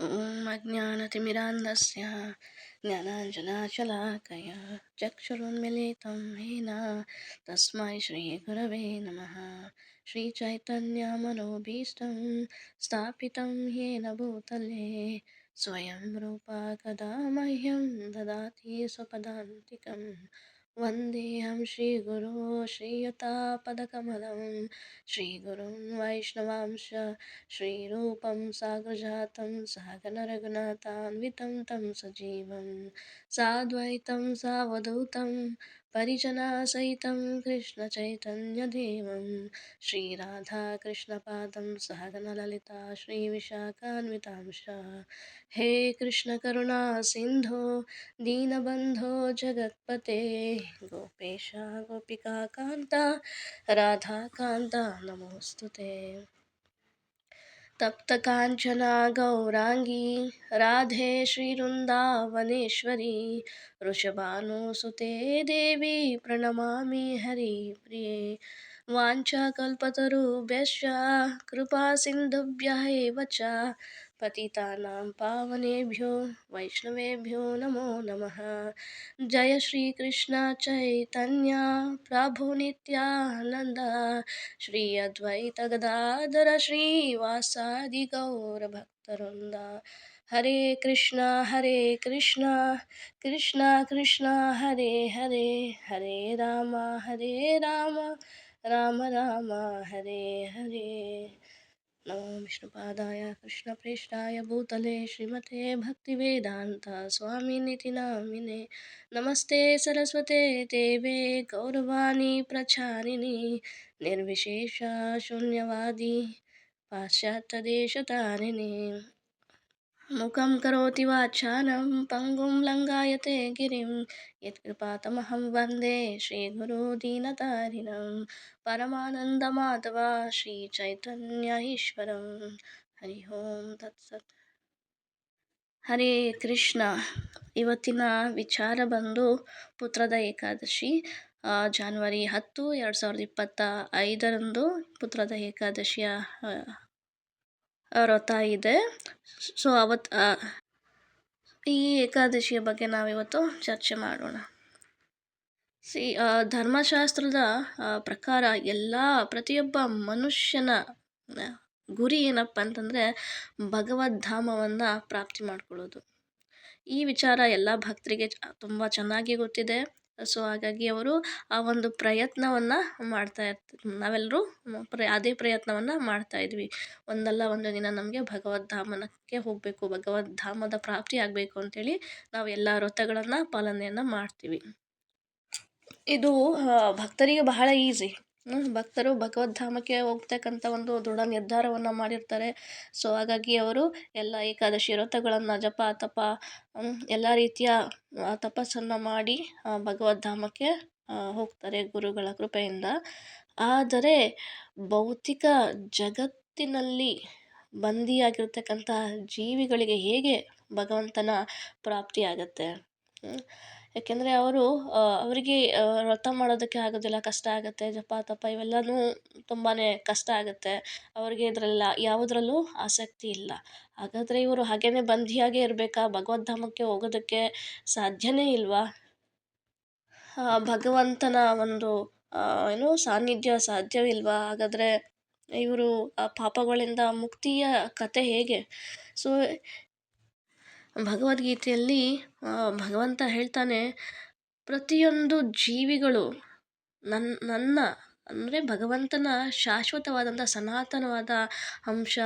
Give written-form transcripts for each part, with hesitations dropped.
ॐ अज्ञानतिमिरान्धस्य ज्ञानाञ्जनाशलाकया चक्षुरुन्मिलितं येन तस्मै श्रीगुरवे नमः। श्रीचैतन्यमनोभीष्टं स्थापितं येन भूतले स्वयं रूपा कदा मह्यं ददाति स्वपदान्तिकं। वन्देऽहं श्रीगुरो श्रीयुतापदकमलं श्रीगुरुं वैष्णवांश श्रीरूपं साग्रजातं सहगणरघुनाथान्वितं तं सजीवं साद्वैतं सावधूतं परिजनसहितं कृष्णचैतन्यदेवं श्रीराधाकृष्णपादं सहगणललिता श्रीविशाखान्वितांश्च। हे कृष्णकरुणा सिन्धो दीनबन्धो जगत्पते गोपेश गोपिकान्त राधाकान्त नमोऽस्तुते। तप्तकाञ्चना गौराङ्गी राधे श्रीवृन्दावनेश्वरी वृषभानुसुते देवी प्रणमामि हरिप्रिये। वाञ्छाकल्पतरुभ्यश्च कृपासिन्धुभ्यः एव च पतितानां पावनेभ्यो वैष्णवेभ्यो नमो नमः। जय श्रीकृष्ण चैतन्य प्रभु नित्यानन्द श्री अद्वैत गदाधर श्रीवासादि गौरभक्तवृन्द। हरे कृष्णा कृष्णा कृष्णा हरे हरे, हरे राम राम राम हरे हरे। नमो विष्णुपादाय कृष्णप्रेष्ठाय भूतले श्रीमते भक्तिवेदान्त स्वामिनिति नामिने। नमस्ते सरस्वते देवे गौरवाणी प्रचारिणी निर्विशेष शून्यवादी पाश्चात्यदेशतारिणी। मुखं करोति वाचालं पङ्गुं लङ्घयते गिरिं यत्कृपातमहं वन्दे श्रीगुरो दीनतारिणं परमानन्दमाधव श्रीचैतन्य ईश्वरं। हरि ओಂ ತತ್ಸತ್. ಹರೇ ಕೃಷ್ಣ. ಇವತ್ತಿನ ವಿಚಾರ ಬಂದು ಪುತ್ರದ ಏಕಾದಶಿ ಜಾನ್ವರಿ 10, 2025 ಪುತ್ರದ ಏಕಾದಶಿಯ ವ್ರತ ಇದೆ. ಸೊ ಈ ಏಕಾದಶಿಯ ಬಗ್ಗೆ ನಾವಿವತ್ತು ಚರ್ಚೆ ಮಾಡೋಣ. ಧರ್ಮಶಾಸ್ತ್ರದ ಪ್ರಕಾರ ಪ್ರತಿಯೊಬ್ಬ ಮನುಷ್ಯನ ಗುರಿ ಏನಪ್ಪ ಅಂತಂದರೆ ಭಗವದ್ಧಾಮವನ್ನು ಪ್ರಾಪ್ತಿ ಮಾಡ್ಕೊಳ್ಳೋದು. ಈ ವಿಚಾರ ಎಲ್ಲ ಭಕ್ತರಿಗೆ ತುಂಬ ಚೆನ್ನಾಗಿ ಗೊತ್ತಿದೆ. ಸೊ ಹಾಗಾಗಿ ಅವರು ಆ ಒಂದು ಪ್ರಯತ್ನವನ್ನು ಮಾಡ್ತಾ ಇರ್ತಾರೆ. ನಾವೆಲ್ಲರೂ ಅದೇ ಪ್ರಯತ್ನವನ್ನು ಮಾಡ್ತಾ ಇದ್ವಿ. ಒಂದಲ್ಲ ಒಂದು ದಿನ ನಮಗೆ ಭಗವದ್ಧಾಮಕ್ಕೆ ಹೋಗಬೇಕು, ಭಗವದ್ಧಾಮದ ಪ್ರಾಪ್ತಿ ಆಗಬೇಕು ಅಂತೇಳಿ ನಾವು ಎಲ್ಲ ವ್ರತಗಳನ್ನು ಪಾಲನೆಯನ್ನು ಮಾಡ್ತೀವಿ. ಇದು ಭಕ್ತರಿಗೆ ಬಹಳ ಈಸಿ. ಭಕ್ತರು ಭಗವದ್ಧಾಮಕ್ಕೆ ಹೋಗ್ತಕ್ಕಂಥ ಒಂದು ದೃಢ ನಿರ್ಧಾರವನ್ನು ಮಾಡಿರ್ತಾರೆ. ಸೊ ಹಾಗಾಗಿ ಅವರು ಎಲ್ಲ ಏಕಾದಶಿ ವ್ರತಗಳನ್ನು ಜಪ ತಪ ಎಲ್ಲ ರೀತಿಯ ತಪಸ್ಸನ್ನು ಮಾಡಿ ಭಗವದ್ಧಾಮಕ್ಕೆ ಹೋಗ್ತಾರೆ ಗುರುಗಳ ಕೃಪೆಯಿಂದ. ಆದರೆ ಭೌತಿಕ ಜಗತ್ತಿನಲ್ಲಿ ಬಂದಿಯಾಗಿರ್ತಕ್ಕಂಥ ಜೀವಿಗಳಿಗೆ ಹೇಗೆ ಭಗವಂತನ ಪ್ರಾಪ್ತಿಯಾಗತ್ತೆ? ಯಾಕೆಂದರೆ ಅವರಿಗೆ ವ್ರತ ಮಾಡೋದಕ್ಕೆ ಆಗೋದಿಲ್ಲ, ಕಷ್ಟ ಆಗುತ್ತೆ. ಜಪ ತಪ ಇವೆಲ್ಲವೂ ತುಂಬಾ ಕಷ್ಟ ಆಗುತ್ತೆ. ಅವ್ರಿಗೆ ಇದರೆಲ್ಲ ಯಾವುದರಲ್ಲೂ ಆಸಕ್ತಿ ಇಲ್ಲ. ಹಾಗಾದರೆ ಇವರು ಹಾಗೇ ಬಂಧಿಯಾಗೇ ಇರಬೇಕಾ? ಭಗವದ್ಧಾಮಕ್ಕೆ ಹೋಗೋದಕ್ಕೆ ಸಾಧ್ಯನೇ ಇಲ್ವಾ? ಭಗವಂತನ ಒಂದು ಸಾನ್ನಿಧ್ಯ ಸಾಧ್ಯವಿಲ್ವಾ? ಹಾಗಾದರೆ ಇವರು ಆ ಪಾಪಗಳಿಂದ ಮುಕ್ತಿಯ ಕತೆ ಹೇಗೆ? ಸೊ ಭಗವದ್ಗೀತೆಯಲ್ಲಿ ಭಗವಂತ ಹೇಳ್ತಾನೆ, ಪ್ರತಿಯೊಂದು ಜೀವಿಗಳು ನನ್ನ ಅಂದರೆ ಭಗವಂತನ ಶಾಶ್ವತವಾದಂಥ ಸನಾತನವಾದ ಅಂಶ.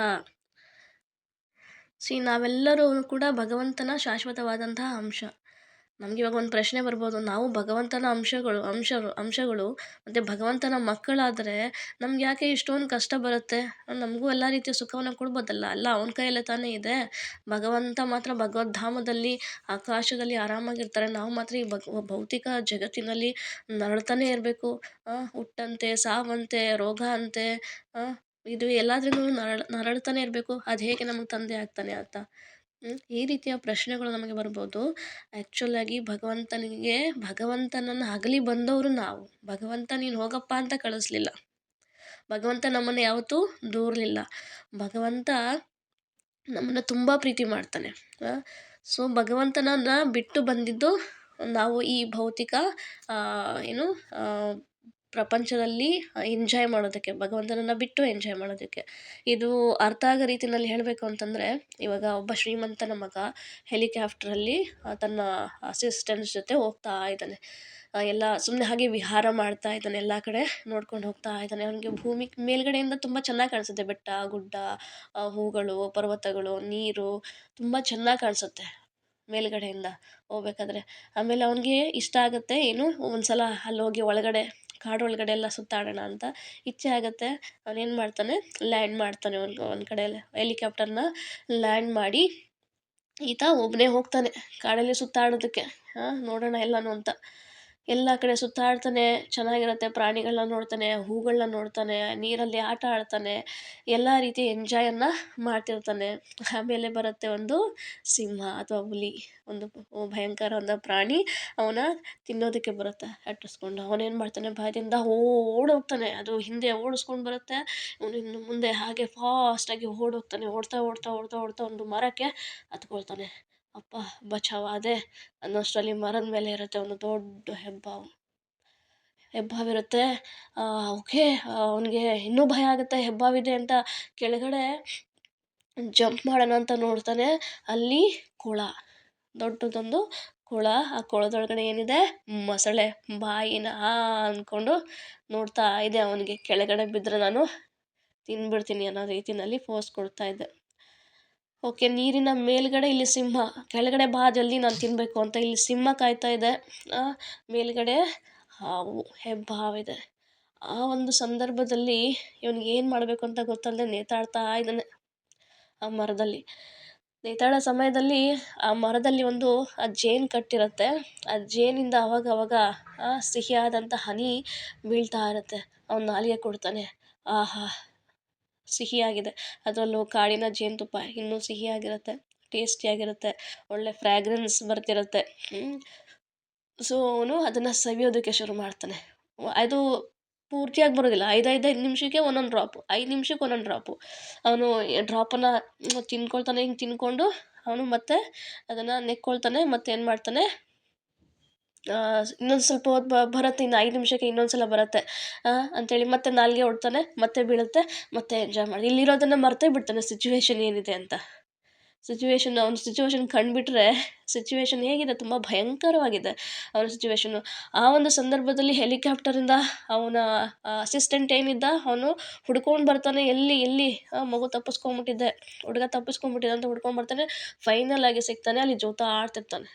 ನಾವೆಲ್ಲರೂ ಕೂಡ ಭಗವಂತನ ಶಾಶ್ವತವಾದಂತಹ ಅಂಶ. ನಮ್ಗೆ ಇವಾಗ ಒಂದು ಪ್ರಶ್ನೆ ಬರ್ಬೋದು, ನಾವು ಭಗವಂತನ ಅಂಶಗಳು ಮತ್ತು ಭಗವಂತನ ಮಕ್ಕಳಾದರೆ ನಮ್ಗೆ ಯಾಕೆ ಇಷ್ಟೊಂದು ಕಷ್ಟ ಬರುತ್ತೆ? ನಮಗೂ ಎಲ್ಲ ರೀತಿಯ ಸುಖವನ್ನು ಕೊಡ್ಬೋದಲ್ಲ. ಅಲ್ಲ, ಅವನ ಕೈಯಲ್ಲೇ ತಾನೇ ಇದೆ. ಭಗವಂತ ಮಾತ್ರ ಭಗವದ್ಧಾಮದಲ್ಲಿ ಆಕಾಶದಲ್ಲಿ ಆರಾಮಾಗಿರ್ತಾರೆ. ನಾವು ಮಾತ್ರ ಈ ಭೌತಿಕ ಜಗತ್ತಿನಲ್ಲಿ ನರಳ್ತಾನೆ ಇರಬೇಕು. ಹುಟ್ಟಂತೆ, ಸಾವಂತೆ, ರೋಗ ಅಂತೆ, ಇದು ಎಲ್ಲಾದ್ರೂ ನರಳ್ತಾನೆ ಇರಬೇಕು. ಅದು ಹೇಗೆ ನಮಗೆ ತಂದೆ ಆಗ್ತಾನೆ ಅಂತ ಈ ರೀತಿಯ ಪ್ರಶ್ನೆಗಳು ನಮಗೆ ಬರ್ಬೋದು. ಆ್ಯಕ್ಚುಲಾಗಿ ಭಗವಂತನನ್ನು ಅಗಲಿ ಬಂದವರು ನಾವು. ಭಗವಂತ ನೀನು ಹೋಗಪ್ಪ ಅಂತ ಕಳಿಸ್ಲಿಲ್ಲ. ಭಗವಂತ ನಮ್ಮನ್ನು ಯಾವತ್ತೂ ದೂರಲಿಲ್ಲ. ಭಗವಂತ ನಮ್ಮನ್ನು ತುಂಬ ಪ್ರೀತಿ ಮಾಡ್ತಾನೆ. ಸೊ ಭಗವಂತನನ್ನ ಬಿಟ್ಟು ಬಂದಿದ್ದು ನಾವು ಈ ಭೌತಿಕ ಏನು ಆ, ಪ್ರಪಂಚದಲ್ಲಿ ಎಂಜಾಯ್ ಮಾಡೋದಕ್ಕೆ, ಭಗವಂತನನ್ನ ಬಿಟ್ಟು ಎಂಜಾಯ್ ಮಾಡೋದಕ್ಕೆ. ಇದು ಅರ್ಥ ಆಗೋ ರೀತಿನಲ್ಲಿ ಹೇಳಬೇಕು ಅಂತಂದರೆ, ಇವಾಗ ಒಬ್ಬ ಶ್ರೀಮಂತನ ಮಗ ಹೆಲಿಕಾಪ್ಟ್ರಲ್ಲಿ ತನ್ನ ಅಸಿಸ್ಟೆಂಟ್ಸ್ ಜೊತೆ ಹೋಗ್ತಾ ಇದ್ದಾನೆ. ಎಲ್ಲ ಸುಮ್ಮನೆ ಹಾಗೆ ವಿಹಾರ ಮಾಡ್ತಾ ಇದ್ದಾನೆ, ಎಲ್ಲ ಕಡೆ ನೋಡ್ಕೊಂಡು ಹೋಗ್ತಾ ಇದ್ದಾನೆ. ಅವನಿಗೆ ಭೂಮಿ ಮೇಲ್ಗಡೆಯಿಂದ ತುಂಬ ಚೆನ್ನಾಗಿ ಕಾಣಿಸುತ್ತೆ, ಬೆಟ್ಟ ಗುಡ್ಡ, ಹೂಗಳು, ಪರ್ವತಗಳು, ನೀರು ತುಂಬ ಚೆನ್ನಾಗಿ ಕಾಣಿಸುತ್ತೆ ಮೇಲ್ಗಡೆಯಿಂದ ಹೋಗ್ಬೇಕಾದ್ರೆ. ಆಮೇಲೆ ಅವನಿಗೆ ಇಷ್ಟ ಆಗುತ್ತೆ, ಏನು ಒಂದ್ಸಲ ಅಲ್ಲೋಗಿ ಒಳಗಡೆ ಕಾಡೊಳಗಡೆ ಎಲ್ಲ ಸುತ್ತಾಡೋಣ ಅಂತ ಇಚ್ಛೆ ಆಗುತ್ತೆ. ಅವನೇನು ಮಾಡ್ತಾನೆ, ಲ್ಯಾಂಡ್ ಮಾಡ್ತಾನೆ ಒಂದು ಕಡೆ ಹೆಲಿಕಾಪ್ಟರ್ನ ಲ್ಯಾಂಡ್ ಮಾಡಿ ಈತ ಒಬ್ಬನೇ ಹೋಗ್ತಾನೆ ಕಾಡಲ್ಲಿ ಸುತ್ತಾಡೋದಕ್ಕೆ. ನೋಡೋಣ ಎಲ್ಲನೂ ಅಂತ ಎಲ್ಲ ಕಡೆ ಸುತ್ತಾಡ್ತಾನೆ. ಚೆನ್ನಾಗಿರುತ್ತೆ, ಪ್ರಾಣಿಗಳನ್ನ ನೋಡ್ತಾನೆ, ಹೂಗಳನ್ನ ನೋಡ್ತಾನೆ, ನೀರಲ್ಲಿ ಆಟ ಆಡ್ತಾನೆ, ಎಲ್ಲ ರೀತಿ ಎಂಜಾಯನ್ನು ಮಾಡ್ತಿರ್ತಾನೆ. ಆಮೇಲೆ ಬರುತ್ತೆ ಒಂದು ಸಿಂಹ ಅಥವಾ ಹುಲಿ, ಒಂದು ಭಯಂಕರವಾದ ಪ್ರಾಣಿ ಅವನ ತಿನ್ನೋದಕ್ಕೆ ಬರುತ್ತೆ ಅಟ್ಟಿಸ್ಕೊಂಡು. ಅವನೇನು ಮಾಡ್ತಾನೆ, ಭಯದಿಂದ ಓಡೋಗ್ತಾನೆ. ಅದು ಹಿಂದೆ ಓಡಿಸ್ಕೊಂಡು ಬರುತ್ತೆ, ಅವನು ಇನ್ನು ಮುಂದೆ ಹಾಗೆ ಫಾಸ್ಟಾಗಿ ಓಡೋಗ್ತಾನೆ. ಓಡ್ತಾ ಓಡ್ತಾ ಓಡ್ತಾ ಓಡ್ತಾ ಒಂದು ಮರಕ್ಕೆ ಹತ್ಕೊಳ್ತಾನೆ. ಅಪ್ಪ ಬಚಾವಾದೆ ಅನ್ನೋಷ್ಟರಲ್ಲಿ ಮರದ ಮೇಲೆ ಇರುತ್ತೆ ಒಂದು ದೊಡ್ಡ ಹೆಬ್ಬಾವಿರುತ್ತೆ. ಓಕೆ, ಅವನಿಗೆ ಇನ್ನೂ ಭಯ ಆಗುತ್ತೆ, ಹೆಬ್ಬಾವಿದೆ ಅಂತ ಕೆಳಗಡೆ ಜಂಪ್ ಮಾಡೋಣ ಅಂತ ನೋಡ್ತಾನೆ. ಅಲ್ಲಿ ಕೊಳ, ದೊಡ್ಡದೊಂದು ಕೊಳ. ಆ ಕೊಳದೊಳಗಡೆ ಏನಿದೆ, ಮೊಸಳೆ. ಬಾಯಿನ ಅಂದ್ಕೊಂಡು ನೋಡ್ತಾ ಇದೆ ಅವನಿಗೆ. ಕೆಳಗಡೆ ಬಿದ್ದರೆ ನಾನು ತಿಂದ್ಬಿಡ್ತೀನಿ ಅನ್ನೋ ರೀತಿಯಲ್ಲಿ ಫೋರ್ಸ್ ಕೊಡ್ತಾ ಇದ್ದೆ. ಓಕೆ, ನೀರಿನ ಮೇಲ್ಗಡೆ ಇಲ್ಲಿ ಸಿಂಹ, ಕೆಳಗಡೆ ಬಾ ಜಲ್ದಿ ನಾನು ತಿನ್ನಬೇಕು ಅಂತ ಇಲ್ಲಿ ಸಿಂಹ ಕಾಯ್ತಾ ಇದೆ. ಮೇಲ್ಗಡೆ ಹಾವು, ಹೆಬ್ಬಾವಿದೆ. ಆ ಒಂದು ಸಂದರ್ಭದಲ್ಲಿ ಇವನಿಗೆ ಏನು ಮಾಡಬೇಕು ಅಂತ ಗೊತ್ತಲ್ಲದೆ ನೇತಾಡ್ತಾ ಇದ್ದಾನೆ ಆ ಮರದಲ್ಲಿ. ನೇತಾಡೋ ಸಮಯದಲ್ಲಿ ಆ ಮರದಲ್ಲಿ ಒಂದು ಜೇನು ಕಟ್ಟಿರುತ್ತೆ. ಆ ಜೇನಿಂದ ಅವಾಗ ಸಿಹಿಯಾದಂಥ ಹನಿ ಬೀಳ್ತಾ ಇರುತ್ತೆ. ಅವ್ನು ನಾಲಿಗೆ ಕೊಡ್ತಾನೆ. ಆಹಾ, ಸಿಹಿಯಾಗಿದೆ. ಅದರಲ್ಲೂ ಕಾಡಿನ ಜೇನುತುಪ್ಪ ಇನ್ನೂ ಸಿಹಿಯಾಗಿರುತ್ತೆ, ಟೇಸ್ಟಿಯಾಗಿರುತ್ತೆ, ಒಳ್ಳೆ ಫ್ರ್ಯಾಗ್ರೆನ್ಸ್ ಬರ್ತಿರುತ್ತೆ. ಸೊ ಅವನು ಅದನ್ನು ಸವಿಯೋದಕ್ಕೆ ಶುರು ಮಾಡ್ತಾನೆ. ಅದು ಪೂರ್ತಿಯಾಗಿ ಬರೋದಿಲ್ಲ, 5 ನಿಮಿಷಕ್ಕೆ ಒಂದೊಂದು ಡ್ರಾಪು, 5 ನಿಮಿಷಕ್ಕೆ ಒಂದೊಂದು ಡ್ರಾಪು. ಅವನು ಡ್ರಾಪನ್ನು ತಿನ್ಕೊಳ್ತಾನೆ. ಹಿಂಗೆ ತಿನ್ಕೊಂಡು ಅವನು ಮತ್ತೆ ಅದನ್ನು ನೆಕ್ಕೊಳ್ತಾನೆ. ಮತ್ತೆ ಏನು ಮಾಡ್ತಾನೆ, ಇನ್ನೊಂದು ಸ್ವಲ್ಪ ಹೊತ್ತು ಬರುತ್ತೆ, ಇನ್ನು 5 ನಿಮಿಷಕ್ಕೆ ಇನ್ನೊಂದು ಸಲ ಬರುತ್ತೆ ಅಂಥೇಳಿ ಮತ್ತೆ ನಾಲಿಗೆ ಒಡ್ತಾನೆ, ಮತ್ತೆ ಬೀಳುತ್ತೆ, ಮತ್ತೆ ಎಂಜಾಯ್ ಮಾಡಿ ಇಲ್ಲಿರೋದನ್ನು ಮರ್ತೇ ಬಿಡ್ತಾನೆ ಸಿಚುವೇಶನ್ ಏನಿದೆ ಅಂತ. ಅವ್ನ ಸಿಚುವೇಶನ್ ಕಂಡುಬಿಟ್ರೆ, ಸಿಚುವೇಶನ್ ಹೇಗಿದೆ, ತುಂಬ ಭಯಂಕರವಾಗಿದೆ ಅವನ ಸಿಚುವೇಶನ್ನು. ಆ ಒಂದು ಸಂದರ್ಭದಲ್ಲಿ ಹೆಲಿಕಾಪ್ಟರಿಂದ ಅವನ ಅಸಿಸ್ಟೆಂಟ್ ಏನಿದ್ದ ಅವನು ಹುಡ್ಕೊಂಡು ಬರ್ತಾನೆ. ಎಲ್ಲಿ ಮಗು ತಪ್ಪಿಸ್ಕೊಂಬಿಟ್ಟಿದ್ದೆ, ಹುಡುಗ ತಪ್ಪಿಸ್ಕೊಂಬಿಟ್ಟಿದ್ದೆ ಅಂತ ಹುಡ್ಕೊಂಡು ಬರ್ತಾನೆ. ಫೈನಲ್ ಆಗಿ ಸಿಗ್ತಾನೆ, ಅಲ್ಲಿ ಜೋತಾ ಆಡ್ತಿರ್ತಾನೆ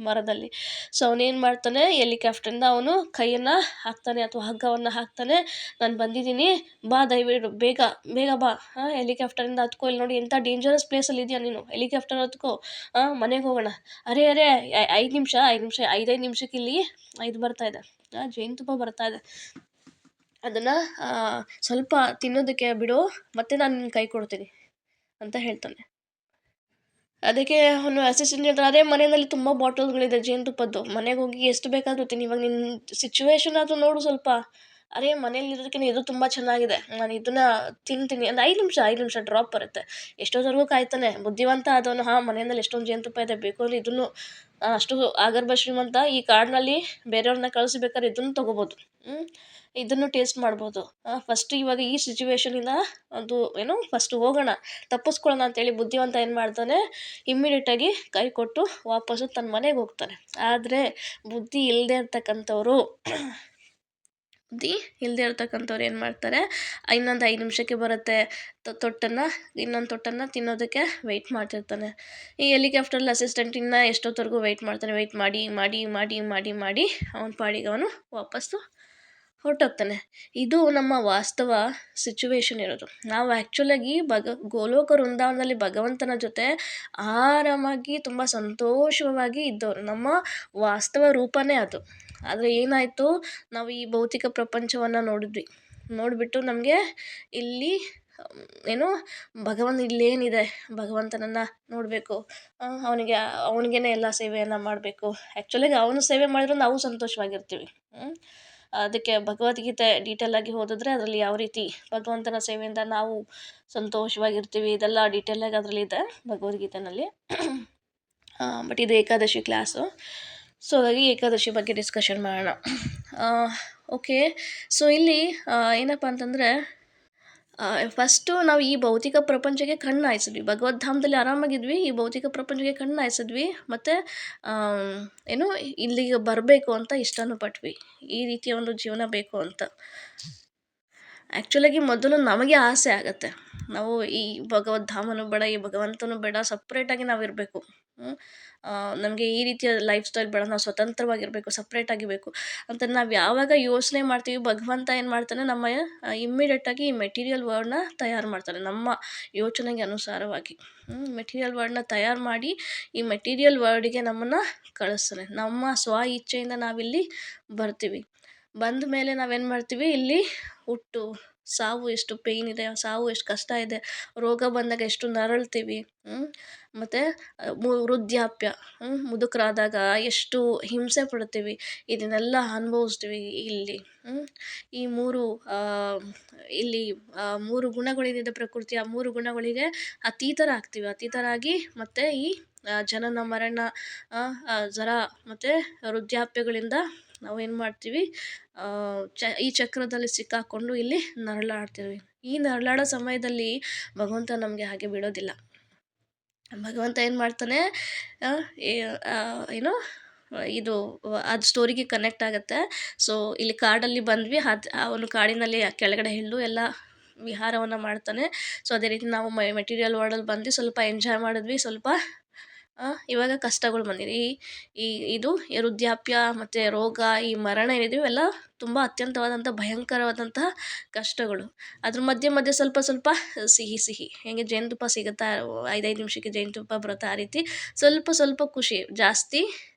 ಮರದಲ್ಲಿ. ಸೊ ಅವನೇನು ಮಾಡ್ತಾನೆ, ಹೆಲಿಕಾಪ್ಟ್ರಿಂದ ಅವನು ಕೈಯನ್ನು ಹಾಕ್ತಾನೆ ಅಥವಾ ಹಗ್ಗವನ್ನು ಹಾಕ್ತಾನೆ. ನಾನು ಬಂದಿದ್ದೀನಿ, ಬಾ ದಯವಿಟ್ಟು ಬೇಗ ಬೇಗ ಬಾ, ಹೆಲಿಕಾಪ್ಟರಿಂದ ಹತ್ಕೋ. ಇಲ್ಲಿ ನೋಡಿ ಎಂಥ ಡೇಂಜರಸ್ ಪ್ಲೇಸಲ್ಲಿ ಇದೆಯಾ ನೀನು, ಹೆಲಿಕಾಪ್ಟರ್ ಹತ್ಕೋ, ಮನೆಗೆ ಹೋಗೋಣ. ಅರೆ 5 ನಿಮಿಷ 5 ನಿಮಿಷಕ್ಕೆ ಇಲ್ಲಿ ಇದು ಬರ್ತಾ ಇದೆ, ಜೇನುತುಪ್ಪ ಬರ್ತಾ ಇದೆ, ಅದನ್ನು ಸ್ವಲ್ಪ ತಿನ್ನೋದಕ್ಕೆ ಬಿಡು, ಮತ್ತೆ ನಾನು ನಿನ್ನ ಕೈ ಕೊಡ್ತೀನಿ ಅಂತ ಹೇಳ್ತಾನೆ. ಅದಕ್ಕೆ ಅವನು ಅಸಿಸ್ಟೆಂಟ್ ಹೇಳ್ತಾರೆ, ಅದೇ ಮನೆಯಲ್ಲಿ ತುಂಬ ಬಾಟಲ್ಗಳಿದೆ ಜೇನುತುಪ್ಪದ್ದು, ಮನೆಗೆ ಹೋಗಿ ಎಷ್ಟು ಬೇಕಾದರೂ ತಿನ್ನು, ಇವಾಗ ನಿನ್ನ ಸಿಚುವೇಶನ್ ಆದರೂ ನೋಡು ಸ್ವಲ್ಪ. ಅರೆ ಮನೇಲಿ ಇರೋದಕ್ಕಿಂತ ಇದು ತುಂಬ ಚೆನ್ನಾಗಿದೆ, ನಾನು ಇದನ್ನು ತಿಂತೀನಿ ಒಂದು 5 ನಿಮಿಷ ಡ್ರಾಪ್ ಬರುತ್ತೆ. ಎಷ್ಟೊತ್ತವರೆಗೂ ಕಾಯ್ತಾನೆ ಬುದ್ಧಿವಂತ ಆದವನು. ಮನೆಯಲ್ಲಿ ಎಷ್ಟೊಂದು ಜೇನುತುಪ್ಪ ಇದೆ, ಬೇಕು ಅಂದರೆ ಇದನ್ನು, ಅಷ್ಟು ಆಗರ್ಭ ಶ್ರೀಮಂತ, ಈ ಕಾಡಿನಲ್ಲಿ ಬೇರೆಯವ್ರನ್ನ ಕಳಿಸ್ಬೇಕಾದ್ರೆ ಇದನ್ನು ತೊಗೋಬೋದು, ಇದನ್ನು ಟೇಸ್ಟ್ ಮಾಡ್ಬೋದು. ಫಸ್ಟ್ ಇವಾಗ ಈ ಸಿಚುವೇಶನಿಂದ ಅದು ಏನು ಫಸ್ಟ್ ಹೋಗೋಣ, ತಪ್ಪಿಸ್ಕೊಳ್ಳೋಣ ಅಂತೇಳಿ ಬುದ್ಧಿವಂತ ಏನು ಮಾಡ್ತಾನೆ, ಇಮ್ಮಿಡಿಯೇಟಾಗಿ ಕೈ ಕೊಟ್ಟು ವಾಪಸ್ಸು ತನ್ನ ಮನೆಗೆ ಹೋಗ್ತಾನೆ. ಆದರೆ ಬುದ್ಧಿ ಇಲ್ಲದೆ ಇರ್ತಕ್ಕಂಥವ್ರು ಏನು ಮಾಡ್ತಾರೆ, ಇನ್ನೊಂದು 5 ನಿಮಿಷಕ್ಕೆ ಬರುತ್ತೆ ಇನ್ನೊಂದು ತೊಟ್ಟನ್ನು ತಿನ್ನೋದಕ್ಕೆ ವೆಯ್ಟ್ ಮಾಡ್ತಿರ್ತಾನೆ. ಈ ಹೆಲಿಕಾಪ್ಟ್ರಲ್ಲಿ ಅಸಿಸ್ಟೆಂಟ್ ಇನ್ನೂ ಎಷ್ಟೊತ್ತವರೆಗೂ ವೆಯ್ಟ್ ಮಾಡ್ತಾನೆ. ವೆಯ್ಟ್ ಮಾಡಿ ಮಾಡಿ ಮಾಡಿ ಮಾಡಿ ಮಾಡಿ ಅವನ ಪಾಡಿಗೆ ಅವನು ವಾಪಸ್ಸು ಹೊರಟೋಗ್ತಾನೆ. ಇದು ನಮ್ಮ ವಾಸ್ತವ ಸಿಚುವೇಶನ್ ಇರೋದು. ನಾವು ಆ್ಯಕ್ಚುಲಾಗಿ ಗೋಲೋಕ ವೃಂದಾವನದಲ್ಲಿ ಭಗವಂತನ ಜೊತೆ ಆರಾಮಾಗಿ ತುಂಬ ಸಂತೋಷವಾಗಿ ಇದ್ದವರು, ನಮ್ಮ ವಾಸ್ತವ ರೂಪನೇ ಅದು. ಆದರೆ ಏನಾಯಿತು, ನಾವು ಈ ಭೌತಿಕ ಪ್ರಪಂಚವನ್ನು ನೋಡಿಬಿಟ್ಟು ನಮಗೆ ಇಲ್ಲಿ ಏನು ಇಲ್ಲೇನಿದೆ, ಭಗವಂತನನ್ನು ನೋಡಬೇಕು, ಅವನಿಗೇ ಎಲ್ಲ ಸೇವೆಯನ್ನು ಮಾಡಬೇಕು. ಆ್ಯಕ್ಚುಲಾಗಿ ಅವನು ಸೇವೆ ಮಾಡಿದ್ರೆ ನಾವು ಸಂತೋಷವಾಗಿರ್ತೀವಿ. ಅದಕ್ಕೆ ಭಗವದ್ಗೀತೆ ಡೀಟೇಲಾಗಿ ಓದಿದ್ರೆ ಅದರಲ್ಲಿ ಯಾವ ರೀತಿ ಭಗವಂತನ ಸೇವೆಯಿಂದ ನಾವು ಸಂತೋಷವಾಗಿರ್ತೀವಿ ಇದೆಲ್ಲ ಡೀಟೇಲಾಗಿ ಅದರಲ್ಲಿದೆ ಭಗವದ್ಗೀತೆನಲ್ಲಿ. ಬಟ್ ಇದು ಏಕಾದಶಿ ಕ್ಲಾಸು, ಸೊ ಹಾಗಾಗಿ ಏಕಾದಶಿ ಬಗ್ಗೆ ಡಿಸ್ಕಷನ್ ಮಾಡೋಣ. ಓಕೆ, ಸೊ ಇಲ್ಲಿ ಏನಪ್ಪ ಅಂತಂದರೆ, ಫಸ್ಟು ನಾವು ಈ ಭೌತಿಕ ಪ್ರಪಂಚಕ್ಕೆ ಕಣ್ಣು ಹಾಯಿಸಿದ್ವಿ, ಭಗವದ್ಧಾಮದಲ್ಲಿ ಆರಾಮಾಗಿದ್ವಿ, ಈ ಭೌತಿಕ ಪ್ರಪಂಚಕ್ಕೆ ಕಣ್ಣು ಹಾಯಿಸಿದ್ವಿ, ಮತ್ತು ಏನು ಇಲ್ಲಿಗೆ ಬರಬೇಕು ಅಂತ ಇಷ್ಟನೂ ಪಟ್ವಿ, ಈ ರೀತಿಯ ಒಂದು ಜೀವನ ಬೇಕು ಅಂತ. ಆ್ಯಕ್ಚುಲಾಗಿ ಮೊದಲು ನಮಗೆ ಆಸೆ ಆಗುತ್ತೆ, ನಾವು ಈ ಭಗವದ್ಧಾಮನೂ ಬೇಡ, ಈ ಭಗವಂತನೂ ಬೇಡ, ಸಪ್ರೇಟಾಗಿ ನಾವು ಇರಬೇಕು, ನಮಗೆ ಈ ರೀತಿಯ ಲೈಫ್ ಸ್ಟೈಲ್ ಬೇಡ, ನಾವು ಸ್ವತಂತ್ರವಾಗಿರಬೇಕು, ಸಪ್ರೇಟಾಗಿ ಬೇಕು ಅಂತ ನಾವು ಯಾವಾಗ ಯೋಚನೆ ಮಾಡ್ತೀವಿ, ಭಗವಂತ ಏನು ಮಾಡ್ತಾನೆ, ನಮ್ಮ ಇಮ್ಮಿಡಿಯೇಟಾಗಿ ಈ ಮೆಟೀರಿಯಲ್ ವರ್ಡ್ನ ತಯಾರು ಮಾಡ್ತಾನೆ ನಮ್ಮ ಯೋಚನೆಗೆ ಅನುಸಾರವಾಗಿ. ಮೆಟೀರಿಯಲ್ ವರ್ಡ್ನ ತಯಾರು ಮಾಡಿ ಈ ಮೆಟೀರಿಯಲ್ ವರ್ಡಿಗೆ ನಮ್ಮನ್ನು ಕಳಿಸ್ತಾನೆ. ನಮ್ಮ ಸ್ವ ಇಚ್ಛೆಯಿಂದ ನಾವಿಲ್ಲಿ ಬರ್ತೀವಿ. ಬಂದ ಮೇಲೆ ನಾವೇನು ಮಾಡ್ತೀವಿ, ಇಲ್ಲಿ ಹುಟ್ಟು ಸಾವು ಎಷ್ಟು ಪೇಯ್ನ್ ಇದೆ, ಸಾವು ಎಷ್ಟು ಕಷ್ಟ ಇದೆ, ರೋಗ ಬಂದಾಗ ಎಷ್ಟು ನರಳ್ತೀವಿ, ಮತ್ತು ವೃದ್ಧಾಪ್ಯ, ಮುದುಕರಾದಾಗ ಎಷ್ಟು ಹಿಂಸೆ ಪಡ್ತೀವಿ, ಇದನ್ನೆಲ್ಲ ಅನುಭವಿಸ್ತೀವಿ ಇಲ್ಲಿ. ಈ ಇಲ್ಲಿ 3 ಗುಣಗಳೇನಿದೆ ಪ್ರಕೃತಿ, ಆ 3 ಗುಣಗಳಿಗೆ ಅತೀತರಾಗ್ತೀವಿ. ಅತೀತರಾಗಿ ಮತ್ತು ಈ ಜನನ ಮರಣ, ಜರ ಮತ್ತು ವೃದ್ಧಾಪ್ಯಗಳಿಂದ ನಾವೇನು ಮಾಡ್ತೀವಿ, ಈ ಚಕ್ರದಲ್ಲಿ ಸಿಕ್ಕಾಕ್ಕೊಂಡು ಇಲ್ಲಿ ನರಳಾಡ್ತೀವಿ. ಈ ನರಳಾಡೋ ಸಮಯದಲ್ಲಿ ಭಗವಂತ ನಮಗೆ ಹಾಗೆ ಬಿಡೋದಿಲ್ಲ. ಭಗವಂತ ಏನು ಮಾಡ್ತಾನೆ, ಏನು ಇದು ಅದು ಸ್ಟೋರಿಗೆ ಕನೆಕ್ಟ್ ಆಗುತ್ತೆ. ಸೊ ಇಲ್ಲಿ ಕಾಡಲ್ಲಿ ಬಂದ್ವಿ, ಅವನು ಕಾಡಿನಲ್ಲಿ ಕೆಳಗಡೆ ಇಳಿದು ಎಲ್ಲ ವಿಹಾರವನ್ನು ಮಾಡ್ತಾನೆ. ಸೊ ಅದೇ ರೀತಿ ನಾವು ಮೆಟೀರಿಯಲ್ ವರ್ಲ್ಡಲ್ಲಿ ಬಂದು ಸ್ವಲ್ಪ ಎಂಜಾಯ್ ಮಾಡಿದ್ವಿ, ಸ್ವಲ್ಪ ಇವಾಗ ಕಷ್ಟಗಳು ಬಂದಿದೆ. ಇದು ವೃದ್ಧಾಪ್ಯ ಮತ್ತು ರೋಗ, ಈ ಮರಣ ಏನಿದೆ ಇವೆಲ್ಲ ತುಂಬ ಅತ್ಯಂತವಾದಂಥ ಭಯಂಕರವಾದಂತಹ ಕಷ್ಟಗಳು. ಅದ್ರ ಮಧ್ಯೆ ಮಧ್ಯೆ ಸ್ವಲ್ಪ ಸ್ವಲ್ಪ ಸಿಹಿ ಹೇಗೆ ಜೇನುತುಪ್ಪ ಸಿಗುತ್ತಾ 5 ನಿಮಿಷಕ್ಕೆ ಜೇನುತುಪ್ಪ ಬರುತ್ತೆ, ಆ ರೀತಿ ಸ್ವಲ್ಪ ಸ್ವಲ್ಪ ಖುಷಿ, ಜಾಸ್ತಿ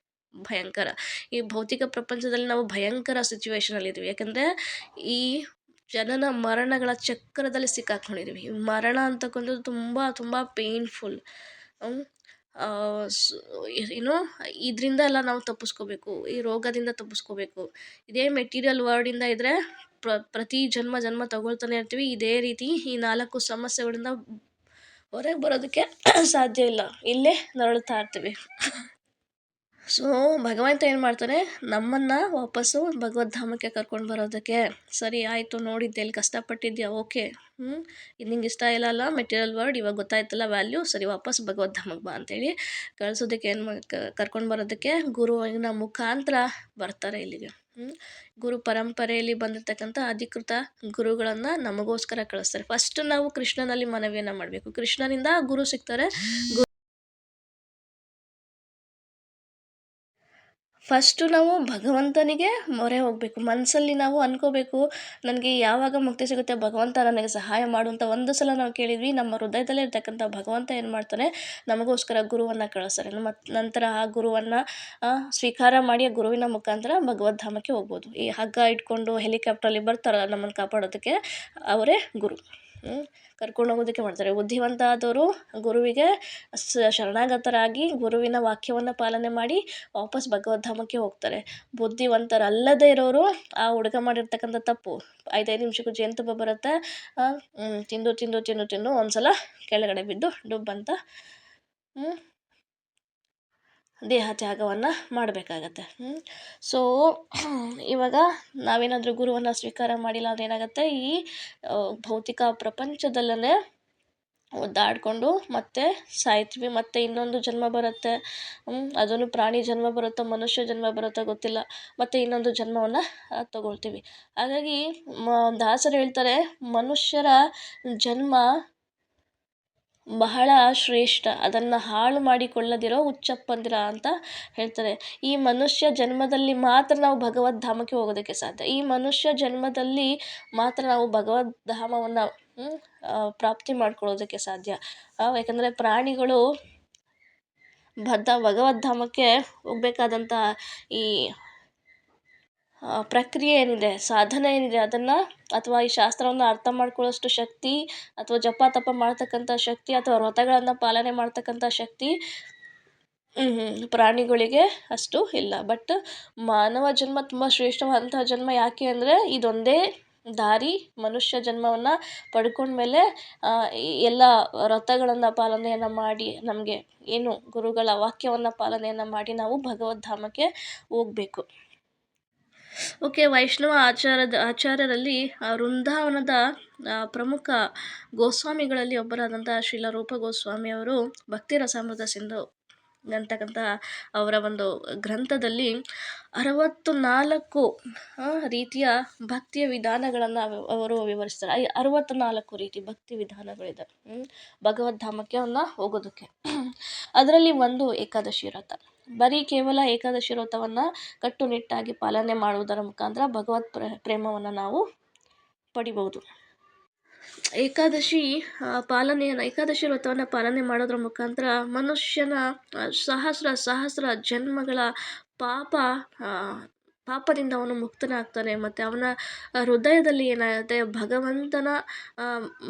ಭಯಂಕರ. ಈ ಭೌತಿಕ ಪ್ರಪಂಚದಲ್ಲಿ ನಾವು ಭಯಂಕರ ಸಿಚುವೇಷನಲ್ಲಿದ್ದೀವಿ, ಯಾಕಂದರೆ ಈ ಜನನ ಮರಣಗಳ ಚಕ್ರದಲ್ಲಿ ಸಿಕ್ಕಾಕೊಂಡಿದ್ದೀವಿ. ಮರಣ ಅಂತಕ್ಕಂಥದ್ದು ತುಂಬ ತುಂಬ ಪೇಯ್ನ್ಫುಲ್. ಏನು ಇದರಿಂದ ಎಲ್ಲ ನಾವು ತಪ್ಪಿಸ್ಕೋಬೇಕು, ಈ ರೋಗದಿಂದ ತಪ್ಪಿಸ್ಕೋಬೇಕು. ಇದೇ ಮೆಟೀರಿಯಲ್ ವರ್ಲ್ಡಿಂದ ಇದ್ದರೆ ಪ್ರತಿ ಜನ್ಮ ತಗೊಳ್ತಾನೆ ಇರ್ತೀವಿ. ಇದೇ ರೀತಿ ಈ 4 ಸಮಸ್ಯೆಗಳಿಂದ ಹೊರಗೆ ಬರೋದಕ್ಕೆ ಸಾಧ್ಯ ಇಲ್ಲ, ಇಲ್ಲೇ ನರಳುತ್ತಾ ಇರ್ತೀವಿ. ಸೊ ಭಗವಂತ ಏನು ಮಾಡ್ತಾನೆ, ನಮ್ಮನ್ನು ವಾಪಸ್ಸು ಭಗವದ್ಧಾಮಕ್ಕೆ ಕರ್ಕೊಂಡು ಬರೋದಕ್ಕೆ, ಸರಿ ಆಯಿತು ನೋಡಿದ್ದೆ, ಇಲ್ಲಿ ಕಷ್ಟಪಟ್ಟಿದ್ಯಾ, ಓಕೆ, ಇದು ನಿಂಗೆ ಇಷ್ಟ ಇಲ್ಲ ಮೆಟೀರಿಯಲ್ ವರ್ಡ್, ಇವಾಗ ಗೊತ್ತಾಯ್ತಲ್ಲ ವ್ಯಾಲ್ಯೂ, ಸರಿ ವಾಪಸ್ ಭಗವದ್ಧಾಮಕ್ಕೆ ಬಾ ಅಂತೇಳಿ ಕಳಿಸೋದಕ್ಕೆ ಏನು ಕರ್ಕೊಂಡು ಬರೋದಕ್ಕೆ ಗುರುವಿನ ಮುಖಾಂತರ ಬರ್ತಾರೆ ಇಲ್ಲಿಗೆ. ಗುರು ಪರಂಪರೆಯಲ್ಲಿ ಬಂದಿರತಕ್ಕಂಥ ಅಧಿಕೃತ ಗುರುಗಳನ್ನು ನಮಗೋಸ್ಕರ ಕಳಿಸ್ತಾರೆ. ಫಸ್ಟ್ ನಾವು ಕೃಷ್ಣನಲ್ಲಿ ಮನವಿಯನ್ನು ಮಾಡಬೇಕು, ಕೃಷ್ಣನಿಂದ ಗುರು ಸಿಗ್ತಾರೆ. ಫಸ್ಟು ನಾವು ಭಗವಂತನಿಗೆ ಮೊರೆ ಹೋಗಬೇಕು, ಮನಸ್ಸಲ್ಲಿ ನಾವು ಅನ್ಕೋಬೇಕು, ನನಗೆ ಯಾವಾಗ ಮುಕ್ತಿ ಸಿಗುತ್ತೆ, ಭಗವಂತ ನನಗೆ ಸಹಾಯ ಮಾಡು ಅಂತ ಒಂದು ಸಲ ನಾವು ಕೇಳಿದ್ವಿ, ನಮ್ಮ ಹೃದಯದಲ್ಲೇ ಇರ್ತಕ್ಕಂಥ ಭಗವಂತ ಏನು ಮಾಡ್ತಾನೆ, ನಮಗೋಸ್ಕರ ಗುರುವನ್ನು ಕಳಿಸ್ತಾರೆ. ಮತ್ತು ನಂತರ ಆ ಗುರುವನ್ನು ಸ್ವೀಕಾರ ಮಾಡಿ ಆ ಗುರುವಿನ ಮುಖಾಂತರ ಭಗವದ್ಧಾಮಕ್ಕೆ ಹೋಗ್ಬೋದು. ಈ ಹಗ್ಗ ಇಟ್ಕೊಂಡು ಹೆಲಿಕಾಪ್ಟ್ರಲ್ಲಿ ಬರ್ತಾರಲ್ಲ ನಮ್ಮನ್ನು ಕಾಪಾಡೋದಕ್ಕೆ, ಅವರೇ ಗುರು. ಕರ್ಕೊಂಡು ಹೋಗೋದಕ್ಕೆ ಮಾಡ್ತಾರೆ. ಬುದ್ಧಿವಂತ ಆದವರು ಗುರುವಿಗೆ ಶರಣಾಗತರಾಗಿ ಗುರುವಿನ ವಾಕ್ಯವನ್ನು ಪಾಲನೆ ಮಾಡಿ ವಾಪಸ್ ಭಗವದ್ಧಾಮಕ್ಕೆ ಹೋಗ್ತಾರೆ. ಬುದ್ಧಿವಂತರಲ್ಲದೇ ಇರೋರು ಆ ಹುಡುಗ ಮಾಡಿರ್ತಕ್ಕಂಥ ತಪ್ಪು, 5 ನಿಮಿಷಕ್ಕೂ ಜೇನುತುಪ್ಪ ಬರುತ್ತೆ, ತಿಂದು ಒಂದ್ಸಲ ಕೆಳಗಡೆ ಬಿದ್ದು ಡುಬ್ಬಂತ ದೇಹ ತ್ಯಾಗವನ್ನು ಮಾಡಬೇಕಾಗತ್ತೆ. ಸೊ ಇವಾಗ ನಾವೇನಾದರೂ ಗುರುವನ್ನು ಸ್ವೀಕಾರ ಮಾಡಿಲ್ಲ ಅಂದರೆ ಏನಾಗುತ್ತೆ, ಈ ಭೌತಿಕ ಪ್ರಪಂಚದಲ್ಲೇ ಒದ್ದಾಡಿಕೊಂಡು ಮತ್ತೆ ಸಾಯ್ತೀವಿ. ಮತ್ತು ಇನ್ನೊಂದು ಜನ್ಮ ಬರುತ್ತೆ, ಅದನ್ನು ಪ್ರಾಣಿ ಜನ್ಮ ಬರುತ್ತೋ ಮನುಷ್ಯ ಜನ್ಮ ಬರುತ್ತೋ ಗೊತ್ತಿಲ್ಲ, ಮತ್ತು ಇನ್ನೊಂದು ಜನ್ಮವನ್ನು ತಗೊಳ್ತೀವಿ. ಹಾಗಾಗಿ ದಾಸರು ಹೇಳ್ತಾರೆ, ಮನುಷ್ಯರ ಜನ್ಮ ಬಹಳ ಶ್ರೇಷ್ಠ, ಅದನ್ನು ಹಾಳು ಮಾಡಿಕೊಳ್ಳದಿರೋ ಹುಚ್ಚಪ್ಪಂದಿರ ಅಂತ ಹೇಳ್ತಾರೆ. ಈ ಮನುಷ್ಯ ಜನ್ಮದಲ್ಲಿ ಮಾತ್ರ ನಾವು ಭಗವದ್ಧಾಮಕ್ಕೆ ಹೋಗೋದಕ್ಕೆ ಸಾಧ್ಯ. ಈ ಮನುಷ್ಯ ಜನ್ಮದಲ್ಲಿ ಮಾತ್ರ ನಾವು ಭಗವದ್ಧಾಮವನ್ನು ಪ್ರಾಪ್ತಿ ಮಾಡ್ಕೊಳ್ಳೋದಕ್ಕೆ ಸಾಧ್ಯ. ಯಾಕಂದರೆ ಪ್ರಾಣಿಗಳು ಭಗವದ್ಧಾಮಕ್ಕೆ ಹೋಗ್ಬೇಕಾದಂಥ ಈ ಪ್ರಕ್ರಿಯೆ ಏನಿದೆ, ಸಾಧನೆ ಏನಿದೆ, ಅದನ್ನು ಅಥವಾ ಈ ಶಾಸ್ತ್ರವನ್ನು ಅರ್ಥ ಮಾಡ್ಕೊಳ್ಳೋಷ್ಟು ಶಕ್ತಿ, ಅಥವಾ ಜಪ ತಪ ಮಾಡ್ತಕ್ಕಂಥ ಶಕ್ತಿ, ಅಥವಾ ವ್ರತಗಳನ್ನು ಪಾಲನೆ ಮಾಡ್ತಕ್ಕಂಥ ಶಕ್ತಿ ಪ್ರಾಣಿಗಳಿಗೆ ಅಷ್ಟು ಇಲ್ಲ. ಬಟ್ ಮಾನವ ಜನ್ಮ ತುಂಬ ಶ್ರೇಷ್ಠವಾದಂತಹ ಜನ್ಮ. ಯಾಕೆ ಅಂದರೆ ಇದೊಂದೇ ದಾರಿ ಮನುಷ್ಯ ಜನ್ಮವನ್ನು ಪಡ್ಕೊಂಡ್ಮೇಲೆ ಎಲ್ಲ ವ್ರತಗಳನ್ನು ಪಾಲನೆಯನ್ನು ಮಾಡಿ, ನಮಗೆ ಏನು ಗುರುಗಳ ವಾಕ್ಯವನ್ನು ಪಾಲನೆಯನ್ನು ಮಾಡಿ ನಾವು ಭಗವದ್ಧಾಮಕ್ಕೆ ಹೋಗಬೇಕು. ಓಕೆ, ವೈಷ್ಣವ ಆಚಾರ್ಯರಲ್ಲಿ ವೃಂದಾವನದ ಪ್ರಮುಖ ಗೋಸ್ವಾಮಿಗಳಲ್ಲಿ ಒಬ್ಬರಾದಂಥ ಶ್ರೀಲ ರೂಪ ಗೋಸ್ವಾಮಿ ಅವರು ಭಕ್ತಿ ರಸಾಮೃತ ಸಿಂಧು ಅಂತಕ್ಕಂಥ ಅವರ ಒಂದು ಗ್ರಂಥದಲ್ಲಿ 64 ರೀತಿಯ ಭಕ್ತಿಯ ವಿಧಾನಗಳನ್ನು ಅವರು ವಿವರಿಸ್ತಾರೆ. 64 ರೀತಿ ಭಕ್ತಿ ವಿಧಾನಗಳಿದೆ ಭಗವದ್ಧಾಮಕ್ಕೆ ಹೋಗೋದಕ್ಕೆ. ಅದರಲ್ಲಿ ಒಂದು ಏಕಾದಶಿ ವ್ರತ. ಬರೀ ಕೇವಲ ಏಕಾದಶಿ ವ್ರತವನ್ನು ಕಟ್ಟುನಿಟ್ಟಾಗಿ ಪಾಲನೆ ಮಾಡುವುದರ ಮುಖಾಂತರ ಭಗವತ್ ಪ್ರೇಮವನ್ನು ನಾವು ಪಡಿಬೋದು. ಏಕಾದಶಿ ವ್ರತವನ್ನು ಪಾಲನೆ ಮಾಡೋದ್ರ ಮುಖಾಂತರ ಮನುಷ್ಯನ ಸಹಸ್ರ ಜನ್ಮಗಳ ಪಾಪದಿಂದ ಅವನು ಮುಕ್ತನಾಗ್ತಾನೆ. ಮತ್ತು ಅವನ ಹೃದಯದಲ್ಲಿ ಏನಾಗುತ್ತೆ,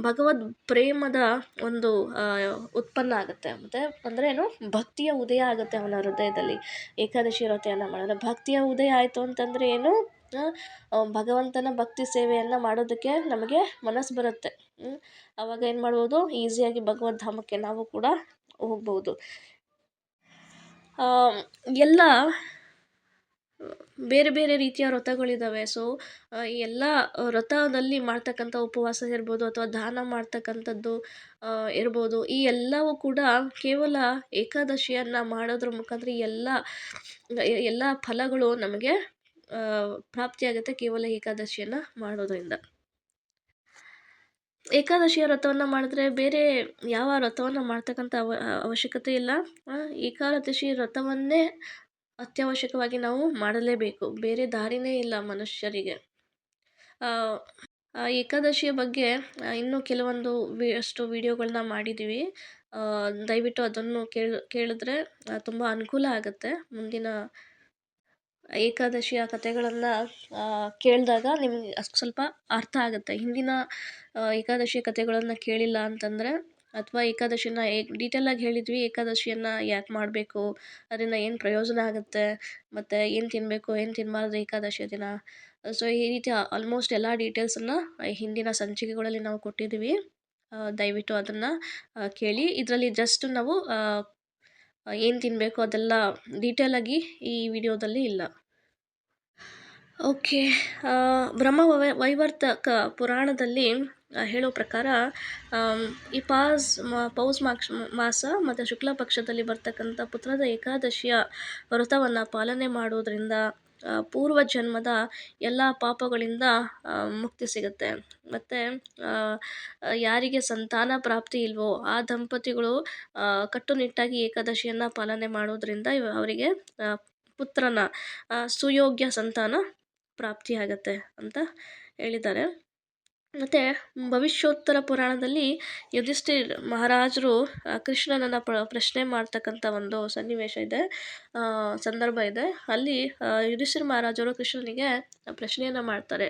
ಭಗವದ್ ಪ್ರೇಮದ ಒಂದು ಉತ್ಪನ್ನ ಆಗುತ್ತೆ. ಮತ್ತು ಅಂದರೆ ಏನು, ಭಕ್ತಿಯ ಉದಯ ಆಗುತ್ತೆ ಅವನ ಹೃದಯದಲ್ಲಿ. ಏಕಾದಶಿ ವ್ರತವನ್ನು ಮಾಡಿದ್ರೆ ಭಕ್ತಿಯ ಉದಯ ಆಯಿತು ಅಂತಂದರೆ ಏನು, ಭಗವಂತನ ಭಕ್ತಿ ಸೇವೆಯನ್ನು ಮಾಡೋದಕ್ಕೆ ನಮಗೆ ಮನಸ್ಸು ಬರುತ್ತೆ. ಆವಾಗ ಏನು ಮಾಡ್ಬೋದು, ಈಸಿಯಾಗಿ ಭಗವದ್ಧಾಮಕ್ಕೆ ನಾವು ಕೂಡ ಹೋಗ್ಬೋದು. ಎಲ್ಲ ಬೇರೆ ಬೇರೆ ರೀತಿಯ ವ್ರತಗಳಿದ್ದಾವೆ. ಸೊ ಈ ಎಲ್ಲ ವ್ರತದಲ್ಲಿ ಮಾಡ್ತಕ್ಕಂಥ ಉಪವಾಸ ಇರ್ಬೋದು ಅಥವಾ ದಾನ ಮಾಡ್ತಕ್ಕಂಥದ್ದು ಇರ್ಬೋದು, ಈ ಎಲ್ಲವೂ ಕೂಡ ಕೇವಲ ಏಕಾದಶಿಯನ್ನು ಮಾಡೋದ್ರ ಮುಖಾಂತರ ಎಲ್ಲ ಫಲಗಳು ನಮಗೆ ಪ್ರಾಪ್ತಿಯಾಗುತ್ತೆ ಕೇವಲ ಏಕಾದಶಿಯನ್ನು ಮಾಡೋದ್ರಿಂದ. ಏಕಾದಶಿಯ ವ್ರತವನ್ನು ಮಾಡಿದ್ರೆ ಬೇರೆ ಯಾವ ವ್ರತವನ್ನು ಮಾಡ್ತಕ್ಕಂಥ ಅವಶ್ಯಕತೆ ಇಲ್ಲ. ಏಕಾದಶಿ ವ್ರತವನ್ನೇ ಅತ್ಯವಶ್ಯಕವಾಗಿ ನಾವು ಮಾಡಲೇಬೇಕು. ಬೇರೆ ದಾರಿನೇ ಇಲ್ಲ ಮನುಷ್ಯರಿಗೆ. ಏಕಾದಶಿಯ ಬಗ್ಗೆ ಇನ್ನೂ ಕೆಲವೊಂದು ಅಷ್ಟು ವಿಡಿಯೋಗಳನ್ನ ಮಾಡಿದ್ದೀವಿ. ದಯವಿಟ್ಟು ಅದನ್ನು ಕೇಳಿದ್ರೆ ತುಂಬ ಅನುಕೂಲ ಆಗುತ್ತೆ. ಮುಂದಿನ ಏಕಾದಶಿಯ ಕಥೆಗಳನ್ನು ಕೇಳಿದಾಗ ನಿಮಗೆ ಸ್ವಲ್ಪ ಅರ್ಥ ಆಗುತ್ತೆ. ಹಿಂದಿನ ಏಕಾದಶಿ ಕಥೆಗಳನ್ನು ಕೇಳಿಲ್ಲ ಅಂತಂದರೆ, ಅಥವಾ ಏಕಾದಶಿನ ಡೀಟೇಲಾಗಿ ಹೇಳಿದ್ವಿ, ಏಕಾದಶಿಯನ್ನು ಯಾಕೆ ಮಾಡಬೇಕು, ಅದರಿಂದ ಏನು ಪ್ರಯೋಜನ ಆಗುತ್ತೆ, ಮತ್ತು ಏನು ತಿನ್ನಬೇಕು ಏನು ತಿನ್ನಬಾರ್ದು ಏಕಾದಶಿಯ ದಿನ. ಸೊ ಈ ರೀತಿ ಆಲ್ಮೋಸ್ಟ್ ಎಲ್ಲ ಡೀಟೇಲ್ಸನ್ನು ಹಿಂದಿನ ಸಂಚಿಕೆಗಳಲ್ಲಿ ನಾವು ಕೊಟ್ಟಿದ್ದೀವಿ. ದಯವಿಟ್ಟು ಅದನ್ನು ಕೇಳಿ. ಇದರಲ್ಲಿ ಜಸ್ಟ್ ನಾವು ಏನು ತಿನ್ನಬೇಕು ಅದೆಲ್ಲ ಡೀಟೇಲಾಗಿ ಈ ವಿಡಿಯೋದಲ್ಲಿ ಇಲ್ಲ. ಓಕೆ, ಬ್ರಹ್ಮ ವೈವರ್ತಕ ಪುರಾಣದಲ್ಲಿ ಹೇಳೋ ಪ್ರಕಾರ ಈ ಪೌಷ ಮಾಸ ಮತ್ತು ಶುಕ್ಲ ಪಕ್ಷದಲ್ಲಿ ಬರ್ತಕ್ಕಂಥ ಪುತ್ರದ ಏಕಾದಶಿಯ ವ್ರತವನ್ನು ಪಾಲನೆ ಮಾಡೋದ್ರಿಂದ ಪೂರ್ವ ಜನ್ಮದ ಎಲ್ಲ ಪಾಪಗಳಿಂದ ಮುಕ್ತಿ ಸಿಗುತ್ತೆ. ಮತ್ತು ಯಾರಿಗೆ ಸಂತಾನ ಪ್ರಾಪ್ತಿ ಇಲ್ವೋ ಆ ದಂಪತಿಗಳು ಕಟ್ಟುನಿಟ್ಟಾಗಿ ಏಕಾದಶಿಯನ್ನು ಪಾಲನೆ ಮಾಡೋದ್ರಿಂದ ಅವರಿಗೆ ಪುತ್ರನ ಸುಯೋಗ್ಯ ಸಂತಾನ ಪ್ರಾಪ್ತಿಯಾಗತ್ತೆ ಅಂತ ಹೇಳಿದ್ದಾರೆ. ಮತ್ತು ಭವಿಷ್ಯೋತ್ತರ ಪುರಾಣದಲ್ಲಿ ಯುಧಿಷ್ಠಿರ ಮಹಾರಾಜರು ಕೃಷ್ಣನನ್ನು ಪ್ರಶ್ನೆ ಮಾಡ್ತಕ್ಕಂಥ ಒಂದು ಸನ್ನಿವೇಶ ಇದೆ, ಸಂದರ್ಭ ಇದೆ. ಅಲ್ಲಿ ಯುಧಿಷ್ಠಿರ ಮಹಾರಾಜರು ಕೃಷ್ಣನಿಗೆ ಪ್ರಶ್ನೆಯನ್ನು ಮಾಡ್ತಾರೆ,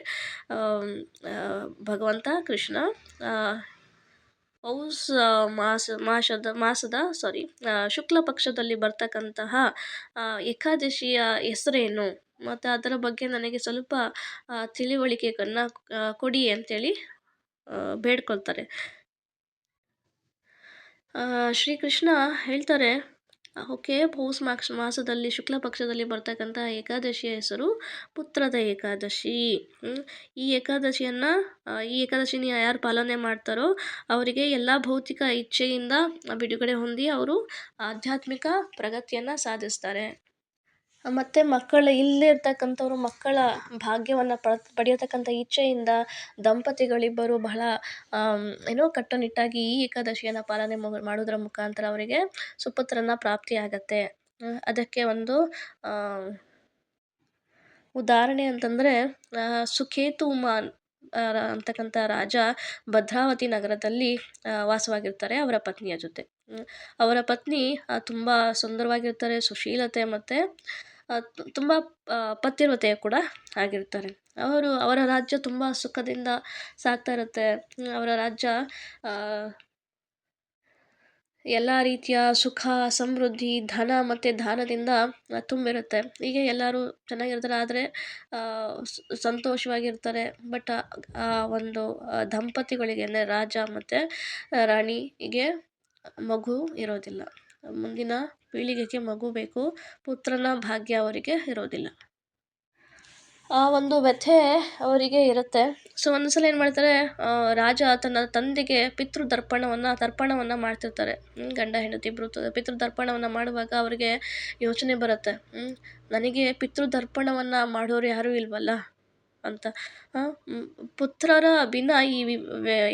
ಭಗವಂತ ಕೃಷ್ಣ, ಶುಕ್ಲ ಪಕ್ಷದಲ್ಲಿ ಬರ್ತಕ್ಕಂತಹ ಏಕಾದಶಿಯ ಹೆಸರೇನು, ಮತ್ತು ಅದರ ಬಗ್ಗೆ ನನಗೆ ಸ್ವಲ್ಪ ತಿಳಿವಳಿಕೆಯನ್ನು ಕೊಡಿ ಅಂತೇಳಿ ಬೇಡ್ಕೊಳ್ತಾರೆ. ಶ್ರೀಕೃಷ್ಣ ಹೇಳ್ತಾರೆ, ಓಕೆ, ಮಾಸದಲ್ಲಿ ಶುಕ್ಲ ಪಕ್ಷದಲ್ಲಿ ಬರ್ತಕ್ಕಂಥ ಏಕಾದಶಿಯ ಹೆಸರು ಪುತ್ರದ ಏಕಾದಶಿ. ಈ ಏಕಾದಶಿನ ಯಾರು ಪಾಲನೆ ಮಾಡ್ತಾರೋ ಅವರಿಗೆ ಎಲ್ಲ ಭೌತಿಕ ಇಚ್ಛೆಯಿಂದ ಬಿಡುಗಡೆ ಹೊಂದಿ ಅವರು ಆಧ್ಯಾತ್ಮಿಕ ಪ್ರಗತಿಯನ್ನು ಸಾಧಿಸ್ತಾರೆ. ಮತ್ತು ಇಲ್ಲೇ ಇರ್ತಕ್ಕಂಥವ್ರು ಮಕ್ಕಳ ಭಾಗ್ಯವನ್ನು ಪಡೆಯತಕ್ಕಂಥ ಇಚ್ಛೆಯಿಂದ ದಂಪತಿಗಳಿಬ್ಬರು ಬಹಳ ಕಟ್ಟುನಿಟ್ಟಾಗಿ ಈ ಏಕಾದಶಿಯನ್ನು ಪಾಲನೆ ಮಾಡೋದ್ರ ಮುಖಾಂತರ ಅವರಿಗೆ ಸುಪುತ್ರನ ಪ್ರಾಪ್ತಿಯಾಗತ್ತೆ. ಅದಕ್ಕೆ ಒಂದು ಉದಾಹರಣೆ ಅಂತಂದರೆ, ಸುಕೇತುಮಾನ್ ಅಂತಕ್ಕಂಥ ರಾಜ ಭದ್ರಾವತಿ ನಗರದಲ್ಲಿ ವಾಸವಾಗಿರ್ತಾರೆ ಅವರ ಪತ್ನಿಯ ಜೊತೆ. ಅವರ ಪತ್ನಿ ತುಂಬ ಸುಂದರವಾಗಿರ್ತಾರೆ, ಸುಶೀಲತೆ ಮತ್ತು ತುಂಬ ಪತಿವ್ರತೆ ಕೂಡ ಆಗಿರ್ತಾರೆ. ಅವರ ರಾಜ್ಯ ತುಂಬ ಸುಖದಿಂದ ಸಾಗ್ತಾ ಇರುತ್ತೆ. ಅವರ ರಾಜ್ಯ ಎಲ್ಲ ರೀತಿಯ ಸುಖ, ಸಮೃದ್ಧಿ, ಧನ ಮತ್ತು ದಾನದಿಂದ ತುಂಬಿರುತ್ತೆ. ಹೀಗೆ ಎಲ್ಲರೂ ಚೆನ್ನಾಗಿರ್ತಾರೆ. ಆದರೆ ಸಂತೋಷವಾಗಿರ್ತಾರೆ. ಬಟ್ ಆ ಒಂದು ದಂಪತಿಗಳಿಗೆ ಅಂದರೆ ರಾಜ ಮತ್ತು ರಾಣಿಗೆ ಮಗು ಇರೋದಿಲ್ಲ. ಮುಂದಿನ ಪೀಳಿಗೆಗೆ ಮಗು ಬೇಕು, ಪುತ್ರನ ಭಾಗ್ಯ ಅವರಿಗೆ ಇರೋದಿಲ್ಲ. ಆ ಒಂದು ವ್ಯಥೆ ಅವರಿಗೆ ಇರುತ್ತೆ. ಸೊ ಒಂದು ಸಲ ಏನು ಮಾಡ್ತಾರೆ, ರಾಜ ತನ್ನ ತಂದೆಗೆ ತರ್ಪಣವನ್ನು ಮಾಡ್ತಿರ್ತಾರೆ. ಗಂಡ ಹೆಂಡತಿ ಇಬ್ಬರು ಪಿತೃತರ್ಪಣವನ್ನು ಮಾಡುವಾಗ ಅವರಿಗೆ ಯೋಚನೆ ಬರುತ್ತೆ, ನನಗೆ ಪಿತೃತರ್ಪಣವನ್ನು ಮಾಡೋರು ಯಾರೂ ಇಲ್ವಲ್ಲ ಅಂತ. ಪುತ್ರರ ಬಿನ ಈ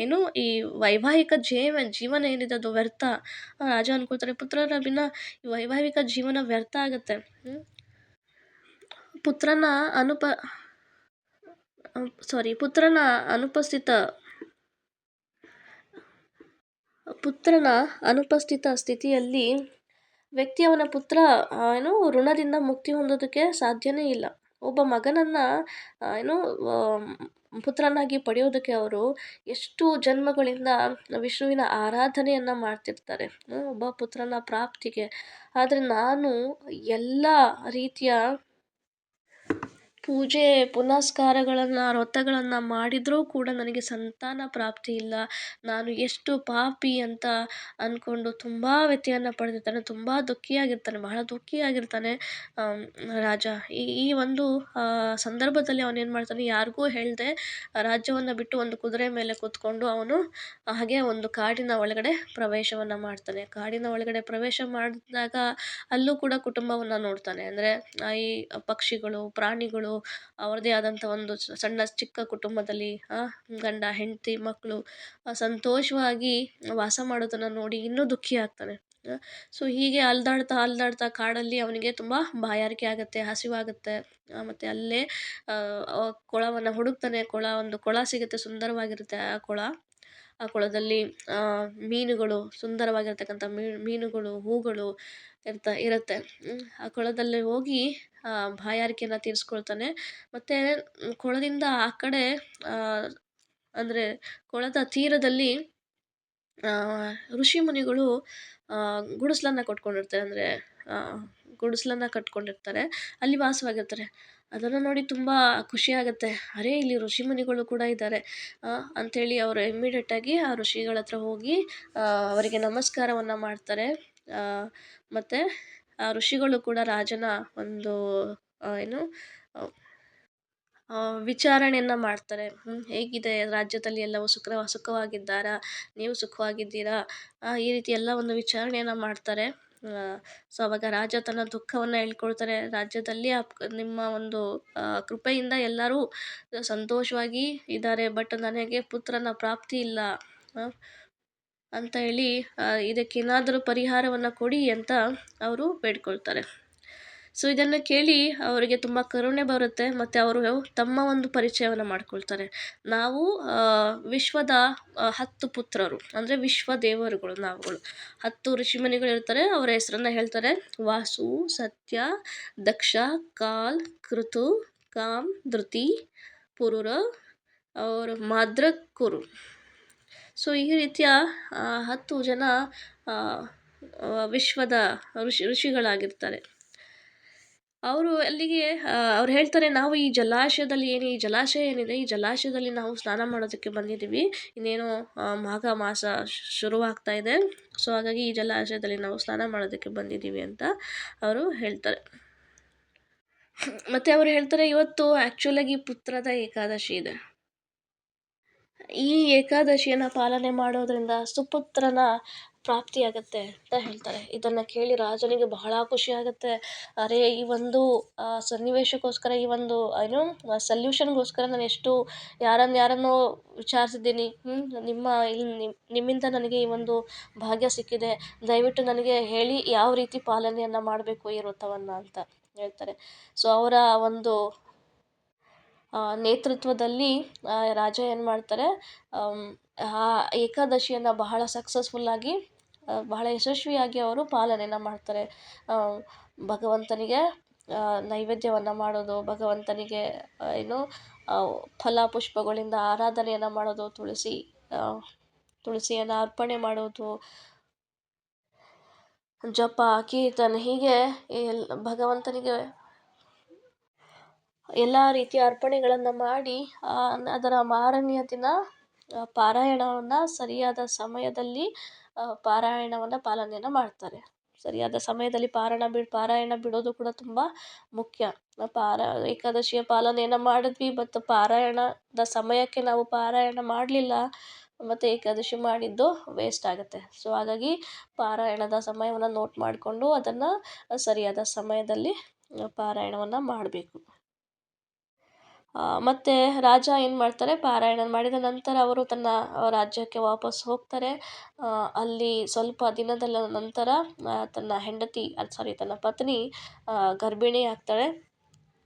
ಏನು ಈ ವೈವಾಹಿಕ ಜೀವನ ಏನಿದೆ ಅದು ವ್ಯರ್ಥ. ರಾಜ ಅನ್ಕೊಳ್ತಾರೆ, ಪುತ್ರರ ಬಿನ ಈ ವೈವಾಹಿಕ ಜೀವನ ವ್ಯರ್ಥ ಆಗುತ್ತೆ. ಪುತ್ರನ ಅನುಪ ಪುತ್ರನ ಅನುಪಸ್ಥಿತ ಪುತ್ರನ ಅನುಪಸ್ಥಿತ ಸ್ಥಿತಿಯಲ್ಲಿ ವ್ಯಕ್ತಿ ಅವನ ಪುತ್ರ ಋಣದಿಂದ ಮುಕ್ತಿ ಹೊಂದೋದಕ್ಕೆ ಸಾಧ್ಯನೇ ಇಲ್ಲ. ಒಬ್ಬ ಮಗನನ್ನು ಏನು ಪುತ್ರನಾಗಿ ಪಡೆಯೋದಕ್ಕೆ ಅವರು ಎಷ್ಟು ಜನ್ಮಗಳಿಂದ ವಿಷ್ಣುವಿನ ಆರಾಧನೆಯನ್ನು ಮಾಡ್ತಿರ್ತಾರೆ ಒಬ್ಬ ಪುತ್ರನ ಪ್ರಾಪ್ತಿಗೆ. ಆದರೆ ನಾನು ಎಲ್ಲ ರೀತಿಯ ಪೂಜೆ ಪುನಸ್ಕಾರಗಳನ್ನು ವ್ರತಗಳನ್ನು ಮಾಡಿದರೂ ಕೂಡ ನನಗೆ ಸಂತಾನ ಪ್ರಾಪ್ತಿ ಇಲ್ಲ. ನಾನು ಎಷ್ಟು ಪಾಪಿ ಅಂತ ಅಂದ್ಕೊಂಡು ತುಂಬ ವ್ಯಥೆಯನ್ನು ಪಡೆದಿರ್ತಾನೆ, ತುಂಬ ದುಃಖಿಯಾಗಿರ್ತಾನೆ, ಬಹಳ ದುಃಖಿಯಾಗಿರ್ತಾನೆ ರಾಜ. ಈ ಒಂದು ಸಂದರ್ಭದಲ್ಲಿ ಅವನೇನು ಮಾಡ್ತಾನೆ, ಯಾರಿಗೂ ಹೇಳದೆ ರಾಜ್ಯವನ್ನು ಬಿಟ್ಟು ಒಂದು ಕುದುರೆ ಮೇಲೆ ಕೂತ್ಕೊಂಡು ಅವನು ಹಾಗೆ ಒಂದು ಕಾಡಿನ ಒಳಗಡೆ ಪ್ರವೇಶವನ್ನು ಮಾಡ್ತಾನೆ. ಕಾಡಿನ ಒಳಗಡೆ ಪ್ರವೇಶ ಮಾಡಿದಾಗ ಅಲ್ಲೂ ಕೂಡ ಕುಟುಂಬವನ್ನು ನೋಡ್ತಾನೆ. ಅಂದರೆ ಈ ಪಕ್ಷಿಗಳು, ಪ್ರಾಣಿಗಳು ಅವರದೇ ಆದಂಥ ಒಂದು ಸಣ್ಣ ಚಿಕ್ಕ ಕುಟುಂಬದಲ್ಲಿ ಗಂಡ ಹೆಂಡತಿ ಮಕ್ಕಳು ಸಂತೋಷವಾಗಿ ವಾಸ ಮಾಡೋದನ್ನು ನೋಡಿ ಇನ್ನೂ ದುಃಖಿ ಆಗ್ತಾನೆ. ಸೊ ಹೀಗೆ ಅಲ್ದಾಡ್ತಾ ಕಾಡಲ್ಲಿ ಅವನಿಗೆ ತುಂಬ ಬಾಯಾರಿಕೆ ಆಗುತ್ತೆ, ಹಸಿವಾಗುತ್ತೆ. ಮತ್ತು ಅಲ್ಲೇ ಕೊಳವನ್ನು ಹುಡುಕ್ತಾನೆ. ಒಂದು ಕೊಳ ಸಿಗುತ್ತೆ, ಸುಂದರವಾಗಿರುತ್ತೆ ಆ ಕೊಳದಲ್ಲಿ ಮೀನುಗಳು, ಸುಂದರವಾಗಿರ್ತಕ್ಕಂಥ ಮೀನುಗಳು, ಹೂಗಳು ಇರುತ್ತೆ. ಆ ಕೊಳದಲ್ಲಿ ಹೋಗಿ ಬಾಯಾರಿಕೆಯನ್ನು ತೀರಿಸ್ಕೊಳ್ತಾನೆ. ಮತ್ತು ಕೊಳದಿಂದ ಆ ಕಡೆ ಅಂದರೆ ಕೊಳದ ತೀರದಲ್ಲಿ ಋಷಿ ಮುನಿಗಳು ಗುಡಿಸ್ಲನ್ನು ಕಟ್ಕೊಂಡಿರ್ತಾರೆ. ಅಂದರೆ ಗುಡಿಸ್ಲನ್ನು ಕಟ್ಕೊಂಡಿರ್ತಾರೆ, ಅಲ್ಲಿ ವಾಸವಾಗಿರ್ತಾರೆ. ಅದನ್ನು ನೋಡಿ ತುಂಬ ಖುಷಿಯಾಗುತ್ತೆ. ಅರೇ, ಇಲ್ಲಿ ಋಷಿ ಮುನಿಗಳು ಕೂಡ ಇದ್ದಾರೆ ಅಂಥೇಳಿ ಅವರು ಇಮ್ಮಿಡಿಯೇಟಾಗಿ ಆ ಋಷಿಗಳ ಹತ್ರ ಹೋಗಿ ಅವರಿಗೆ ನಮಸ್ಕಾರವನ್ನು ಮಾಡ್ತಾರೆ. ಮತ್ತು ಆ ಋಷಿಗಳು ಕೂಡ ರಾಜನ ಒಂದು ಏನು ವಿಚಾರಣೆಯನ್ನು ಮಾಡ್ತಾರೆ. ಹೇಗಿದೆ ರಾಜ್ಯದಲ್ಲಿ ಎಲ್ಲವೂ ಸುಖವಾಗಿದ್ದಾರಾ, ನೀವು ಸುಖವಾಗಿದ್ದೀರಾ, ಈ ರೀತಿ ಎಲ್ಲ ಒಂದು ವಿಚಾರಣೆಯನ್ನು ಮಾಡ್ತಾರೆ. ಸೊ ಅವಾಗ ರಾಜ ತನ್ನ ದುಃಖವನ್ನು ಹೇಳ್ಕೊಳ್ತಾರೆ. ರಾಜ್ಯದಲ್ಲಿ ನಿಮ್ಮ ಒಂದು ಕೃಪೆಯಿಂದ ಎಲ್ಲರೂ ಸಂತೋಷವಾಗಿ ಇದ್ದಾರೆ, ಬಟ್ ನನಗೆ ಪುತ್ರನ ಪ್ರಾಪ್ತಿ ಇಲ್ಲ ಅಂತ ಹೇಳಿ ಇದಕ್ಕೇನಾದರೂ ಪರಿಹಾರವನ್ನು ಕೊಡಿ ಅಂತ ಅವರು ಬೇಡ್ಕೊಳ್ತಾರೆ. ಸೊ ಇದನ್ನು ಕೇಳಿ ಅವರಿಗೆ ತುಂಬ ಕರುಣೆ ಬರುತ್ತೆ. ಮತ್ತು ಅವರು ತಮ್ಮ ಒಂದು ಪರಿಚಯವನ್ನು ಮಾಡ್ಕೊಳ್ತಾರೆ. ನಾವು ವಿಶ್ವದ 10 ಪುತ್ರರು, ಅಂದರೆ ವಿಶ್ವ ದೇವರುಗಳು ನಾವುಗಳು. 10 ಋಷಿಮುನಿಗಳಿರ್ತಾರೆ, ಅವರ ಹೆಸರನ್ನು ಹೇಳ್ತಾರೆ. ವಾಸು, ಸತ್ಯ, ದಕ್ಷ, ಕಾಲ್, ಕೃತು, ಕಾಮ್, ಧೃತಿ, ಪುರುರ ಅವ್ರ ಮಾದ್ರಕುರು. ಸೊ ಈ ರೀತಿಯ 10 ಜನ ವಿಶ್ವದ ಋಷಿಗಳಾಗಿರ್ತಾರೆ. ಅವರು ಅಲ್ಲಿಗೆ ಅವ್ರು ಹೇಳ್ತಾರೆ, ನಾವು ಈ ಜಲಾಶಯ ಏನಿದೆ, ಈ ಜಲಾಶಯದಲ್ಲಿ ನಾವು ಸ್ನಾನ ಮಾಡೋದಕ್ಕೆ ಬಂದಿದ್ದೀವಿ. ಇನ್ನೇನು ಮಾಘ ಮಾಸ ಶುರುವಾಗ್ತಾ ಇದೆ. ಸೊ ಹಾಗಾಗಿ ಈ ಜಲಾಶಯದಲ್ಲಿ ನಾವು ಸ್ನಾನ ಮಾಡೋದಕ್ಕೆ ಬಂದಿದ್ದೀವಿ ಅಂತ ಅವರು ಹೇಳ್ತಾರೆ. ಮತ್ತು ಅವರು ಹೇಳ್ತಾರೆ, ಇವತ್ತು ಆ್ಯಕ್ಚುಲಾಗಿ ಪುತ್ರದ ಏಕಾದಶಿ ಇದೆ. ಈ ಏಕಾದಶಿಯನ್ನು ಪಾಲನೆ ಮಾಡೋದ್ರಿಂದ ಸುಪುತ್ರನ ಪ್ರಾಪ್ತಿಯಾಗತ್ತೆ ಅಂತ ಹೇಳ್ತಾರೆ. ಇದನ್ನು ಕೇಳಿ ರಾಜನಿಗೆ ಬಹಳ ಖುಷಿ ಆಗುತ್ತೆ. ಅರೇ, ಈ ಒಂದು ಸನ್ನಿವೇಶಕ್ಕೋಸ್ಕರ, ಈ ಒಂದು ಸಲ್ಯೂಷನ್ಗೋಸ್ಕರ ನಾನು ಎಷ್ಟು ಯಾರನ್ನೋ ವಿಚಾರಿಸಿದ್ದೀನಿ. ನಿಮ್ಮಿಂದ ನನಗೆ ಈ ಒಂದು ಭಾಗ್ಯ ಸಿಕ್ಕಿದೆ. ದಯವಿಟ್ಟು ನನಗೆ ಹೇಳಿ ಯಾವ ರೀತಿ ಪಾಲನೆಯನ್ನು ಮಾಡಬೇಕು ಈ ವ್ರತವನ್ನು ಅಂತ ಹೇಳ್ತಾರೆ. ಸೊ ಅವರ ಒಂದು ನೇತೃತ್ವದಲ್ಲಿ ರಾಜ ಏನು ಮಾಡ್ತಾರೆ, ಆ ಏಕಾದಶಿಯನ್ನು ಬಹಳ ಸಕ್ಸಸ್ಫುಲ್ಲಾಗಿ, ಬಹಳ ಯಶಸ್ವಿಯಾಗಿ ಅವರು ಪಾಲನೆಯನ್ನು ಮಾಡ್ತಾರೆ. ಭಗವಂತನಿಗೆ ನೈವೇದ್ಯವನ್ನು ಮಾಡೋದು, ಭಗವಂತನಿಗೆ ಫಲ ಪುಷ್ಪಗಳಿಂದ ಆರಾಧನೆಯನ್ನು ಮಾಡೋದು, ತುಳಸಿಯನ್ನು ಅರ್ಪಣೆ ಮಾಡೋದು, ಜಪ, ಕೀರ್ತನೆ ಹೀಗೆ ಭಗವಂತನಿಗೆ ಎಲ್ಲ ರೀತಿಯ ಅರ್ಪಣೆಗಳನ್ನು ಮಾಡಿ ಅದರ ಮಾರನೆಯ ದಿನ ಪಾರಾಯಣವನ್ನು ಸರಿಯಾದ ಸಮಯದಲ್ಲಿ ಪಾರಾಯಣವನ್ನು ಪಾಲನೆಯನ್ನು ಮಾಡ್ತಾರೆ. ಸರಿಯಾದ ಸಮಯದಲ್ಲಿ ಪಾರಾಯಣ ಬಿಡೋದು ಕೂಡ ತುಂಬ ಮುಖ್ಯ. ಏಕಾದಶಿಯ ಪಾಲನೆಯನ್ನು ಮಾಡಿದ್ವಿ, ಮತ್ತು ಪಾರಾಯಣದ ಸಮಯಕ್ಕೆ ನಾವು ಪಾರಾಯಣ ಮಾಡಲಿಲ್ಲ, ಮತ್ತು ಏಕಾದಶಿ ಮಾಡಿದ್ದು ವೇಸ್ಟ್ ಆಗುತ್ತೆ. ಸೊ ಹಾಗಾಗಿ ಪಾರಾಯಣದ ಸಮಯವನ್ನು ನೋಟ್ ಮಾಡಿಕೊಂಡು ಅದನ್ನು ಸರಿಯಾದ ಸಮಯದಲ್ಲಿ ಪಾರಾಯಣವನ್ನು ಮಾಡಬೇಕು. ಮತ್ತು ರಾಜ ಏನು ಮಾಡ್ತಾರೆ, ಪಾರಾಯಣ ಮಾಡಿದ ನಂತರ ಅವರು ತನ್ನ ರಾಜ್ಯಕ್ಕೆ ವಾಪಸ್ ಹೋಗ್ತಾರೆ. ಅಲ್ಲಿ ಸ್ವಲ್ಪ ದಿನದ ನಂತರ ತನ್ನ ಪತ್ನಿ ಗರ್ಭಿಣಿ ಆಗ್ತಾಳೆ,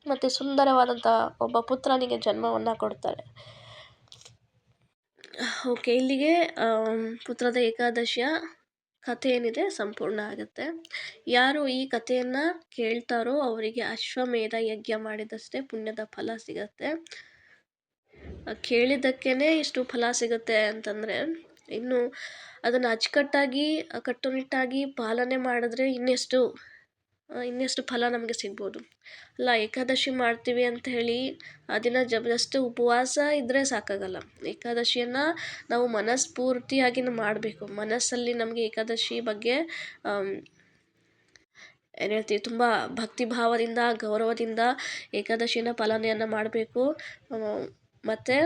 ಮತ್ತು ಸುಂದರವಾದಂಥ ಒಬ್ಬ ಪುತ್ರನಿಗೆ ಜನ್ಮವನ್ನು ಕೊಡ್ತಾಳೆ. ಓಕೆ, ಇಲ್ಲಿಗೆ ಪುತ್ರದ ಏಕಾದಶಿಯ ಕಥೆ ಏನಿದೆ ಸಂಪೂರ್ಣ ಆಗುತ್ತೆ. ಯಾರು ಈ ಕಥೆಯನ್ನು ಕೇಳ್ತಾರೋ ಅವರಿಗೆ ಅಶ್ವಮೇಧ ಯಜ್ಞ ಮಾಡಿದಷ್ಟೇ ಪುಣ್ಯದ ಫಲ ಸಿಗತ್ತೆ. ಕೇಳಿದ್ದಕ್ಕೇ ಇಷ್ಟು ಫಲ ಸಿಗುತ್ತೆ ಅಂತಂದರೆ, ಇನ್ನು ಅದನ್ನು ಅಚ್ಚುಕಟ್ಟಾಗಿ ಕಟ್ಟುನಿಟ್ಟಾಗಿ ಪಾಲನೆ ಮಾಡಿದ್ರೆ ಇನ್ನೆಷ್ಟು ಫಲ ನಮಗೆ ಸಿಗ್ಬೋದು ಅಲ್ಲ. ಏಕಾದಶಿ ಮಾಡ್ತೀವಿ ಅಂತ ಹೇಳಿ ಆ ದಿನ ಜಸ್ಟ್ ಉಪವಾಸ ಇದ್ದರೆ ಸಾಕಾಗಲ್ಲ. ಏಕಾದಶಿಯನ್ನು ನಾವು ಮನಸ್ಫೂರ್ತಿಯಾಗಿ ಮಾಡಬೇಕು. ಮನಸ್ಸಲ್ಲಿ ನಮಗೆ ಏಕಾದಶಿ ಬಗ್ಗೆ ಏನು ಹೇಳ್ತೀವಿ, ತುಂಬ ಭಕ್ತಿ ಭಾವದಿಂದ, ಗೌರವದಿಂದ ಏಕಾದಶಿನ ಪಾಲನೆಯನ್ನು ಮಾಡಬೇಕು. ಮತ್ತು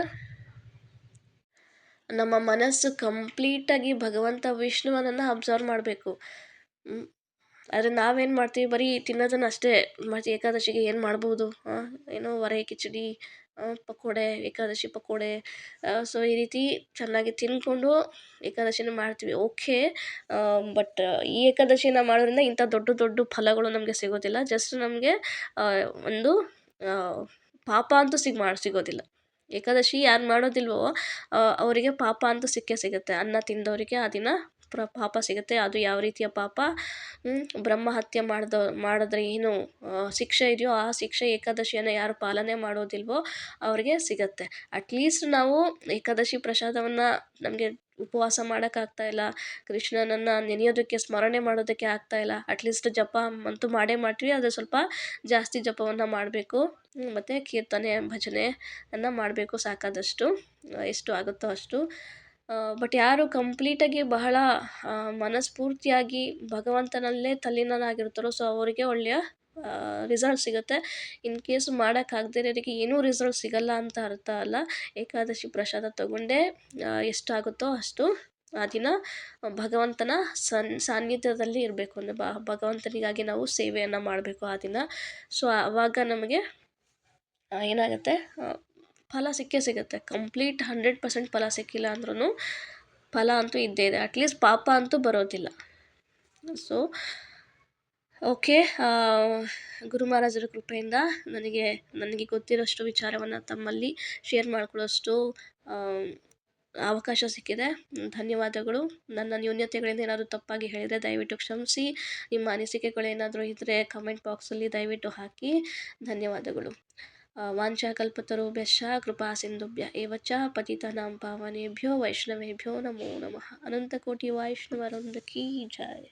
ನಮ್ಮ ಮನಸ್ಸು ಕಂಪ್ಲೀಟಾಗಿ ಭಗವಂತ ವಿಷ್ಣುವನನ್ನು ಅಬ್ಸರ್ವ್ ಮಾಡಬೇಕು. ಆದರೆ ನಾವೇನು ಮಾಡ್ತೀವಿ, ಬರೀ ತಿನ್ನೋದನ್ನು ಅಷ್ಟೇ ಮಾಡ್ತೀವಿ. ಏಕಾದಶಿಗೆ ಏನು ಮಾಡ್ಬೋದು, ಏನೋ ವರೆ ಕಿಚಡಿ, ಪಕೋಡೆ, ಏಕಾದಶಿ ಪಕೋಡೆ, ಸೊ ಈ ರೀತಿ ಚೆನ್ನಾಗಿ ತಿಂದ್ಕೊಂಡು ಏಕಾದಶಿನ ಮಾಡ್ತೀವಿ. ಓಕೆ, ಬಟ್ ಈ ಏಕಾದಶಿನ ಮಾಡೋದ್ರಿಂದ ಇಂಥ ದೊಡ್ಡ ದೊಡ್ಡ ಫಲಗಳು ನಮಗೆ ಸಿಗೋದಿಲ್ಲ. ಜಸ್ಟ್ ನಮಗೆ ಒಂದು ಪಾಪ ಅಂತೂ ಸಿಗೋದಿಲ್ಲ. ಏಕಾದಶಿ ಯಾರು ಮಾಡೋದಿಲ್ವೋ ಅವರಿಗೆ ಪಾಪ ಅಂತೂ ಸಿಗುತ್ತೆ. ಅನ್ನ ತಿಂದವರಿಗೆ ಆ ದಿನ ಪಾಪ ಸಿಗುತ್ತೆ. ಅದು ಯಾವ ರೀತಿಯ ಪಾಪ, ಬ್ರಹ್ಮಹತ್ಯೆ ಮಾಡಿದ್ರೆ ಏನು ಶಿಕ್ಷೆ ಇದೆಯೋ ಆ ಶಿಕ್ಷೆ ಏಕಾದಶಿಯನ್ನು ಯಾರು ಪಾಲನೆ ಮಾಡೋದಿಲ್ವೋ ಅವ್ರಿಗೆ ಸಿಗತ್ತೆ. ಅಟ್ಲೀಸ್ಟ್ ನಾವು ಏಕಾದಶಿ ಪ್ರಸಾದವನ್ನು ನಮಗೆ ಉಪವಾಸ ಮಾಡೋಕ್ಕಾಗ್ತಾ ಇಲ್ಲ, ಕೃಷ್ಣನನ್ನು ನೆನೆಯೋದಕ್ಕೆ, ಸ್ಮರಣೆ ಮಾಡೋದಕ್ಕೆ ಆಗ್ತಾಯಿಲ್ಲ, ಅಟ್ಲೀಸ್ಟ್ ಜಪ ಅಂತೂ ಮಾಡ್ತೀವಿ. ಆದರೆ ಸ್ವಲ್ಪ ಜಾಸ್ತಿ ಜಪವನ್ನು ಮಾಡಬೇಕು, ಮತ್ತು ಕೀರ್ತನೆ ಭಜನೆಯನ್ನು ಮಾಡಬೇಕು ಸಾಕಾದಷ್ಟು, ಎಷ್ಟು ಆಗುತ್ತೋ ಅಷ್ಟು. ಬಟ್ ಯಾರು ಕಂಪ್ಲೀಟಾಗಿ ಬಹಳ ಮನಸ್ಫೂರ್ತಿಯಾಗಿ ಭಗವಂತನಲ್ಲೇ ತಲ್ಲೀನರಾಗಿರ್ತಾರೋ, ಸೊ ಅವರಿಗೆ ಒಳ್ಳೆಯ ರಿಸಲ್ಟ್ ಸಿಗುತ್ತೆ. ಇನ್ ಕೇಸ್ ಮಾಡೋಕ್ಕಾಗದಿರೋರಿಗೆ ಏನೂ ರಿಸಲ್ಟ್ ಸಿಗಲ್ಲ ಅಂತ ಅರ್ಥ ಅಲ್ಲ. ಏಕಾದಶಿ ಪ್ರಸಾದ ತಗೊಂಡೇ ಎಷ್ಟಾಗುತ್ತೋ ಅಷ್ಟು ಆ ದಿನ ಭಗವಂತನ ಸಾನ್ನಿಧ್ಯದಲ್ಲಿ ಇರಬೇಕು. ಅಂದರೆ ಭಗವಂತನಿಗಾಗಿ ನಾವು ಸೇವೆಯನ್ನು ಮಾಡಬೇಕು ಆ ದಿನ. ಸೊ ಆವಾಗ ನಮಗೆ ಏನಾಗುತ್ತೆ, ಫಲ ಸಿಗುತ್ತೆ. ಕಂಪ್ಲೀಟ್ 100% ಫಲ ಸಿಕ್ಕಿಲ್ಲ ಅಂದ್ರೂ ಫಲ ಅಂತೂ ಇದ್ದೇ ಇದೆ. ಅಟ್ಲೀಸ್ಟ್ ಪಾಪ ಅಂತೂ ಬರೋದಿಲ್ಲ. ಸೊ ಓಕೆ, ಗುರು ಮಹಾರಾಜರ ಕೃಪೆಯಿಂದ ನನಗೆ ಗೊತ್ತಿರೋಷ್ಟು ವಿಚಾರವನ್ನು ತಮ್ಮಲ್ಲಿ ಶೇರ್ ಮಾಡ್ಕೊಳ್ಳೋಷ್ಟು ಅವಕಾಶ ಸಿಕ್ಕಿದೆ. ಧನ್ಯವಾದಗಳು. ನನ್ನ ನ್ಯೂನ್ಯತೆಗಳಿಂದ ಏನಾದರೂ ತಪ್ಪಾಗಿ ಹೇಳಿದರೆ ದಯವಿಟ್ಟು ಕ್ಷಮಿಸಿ. ನಿಮ್ಮ ಅನಿಸಿಕೆಗಳೇನಾದರೂ ಇದ್ದರೆ ಕಮೆಂಟ್ ಬಾಕ್ಸಲ್ಲಿ ದಯವಿಟ್ಟು ಹಾಕಿ. ಧನ್ಯವಾದಗಳು. ವಾಂಛಾಕಲ್ಪತರುಭ್ಯಶ್ಚ ಕೃಪಾ ಸಿಂಧುಭ್ಯ ಏವ ಚ ಪತಿತಾನಾಂ ಪಾವನೇಭ್ಯೋ ವೈಷ್ಣವೇಭ್ಯೋ ನಮೋ ನಮಃ. ಅನಂತಕೋಟಿ ವೈಷ್ಣವವೃಂದ ಕೀ ಜಯ.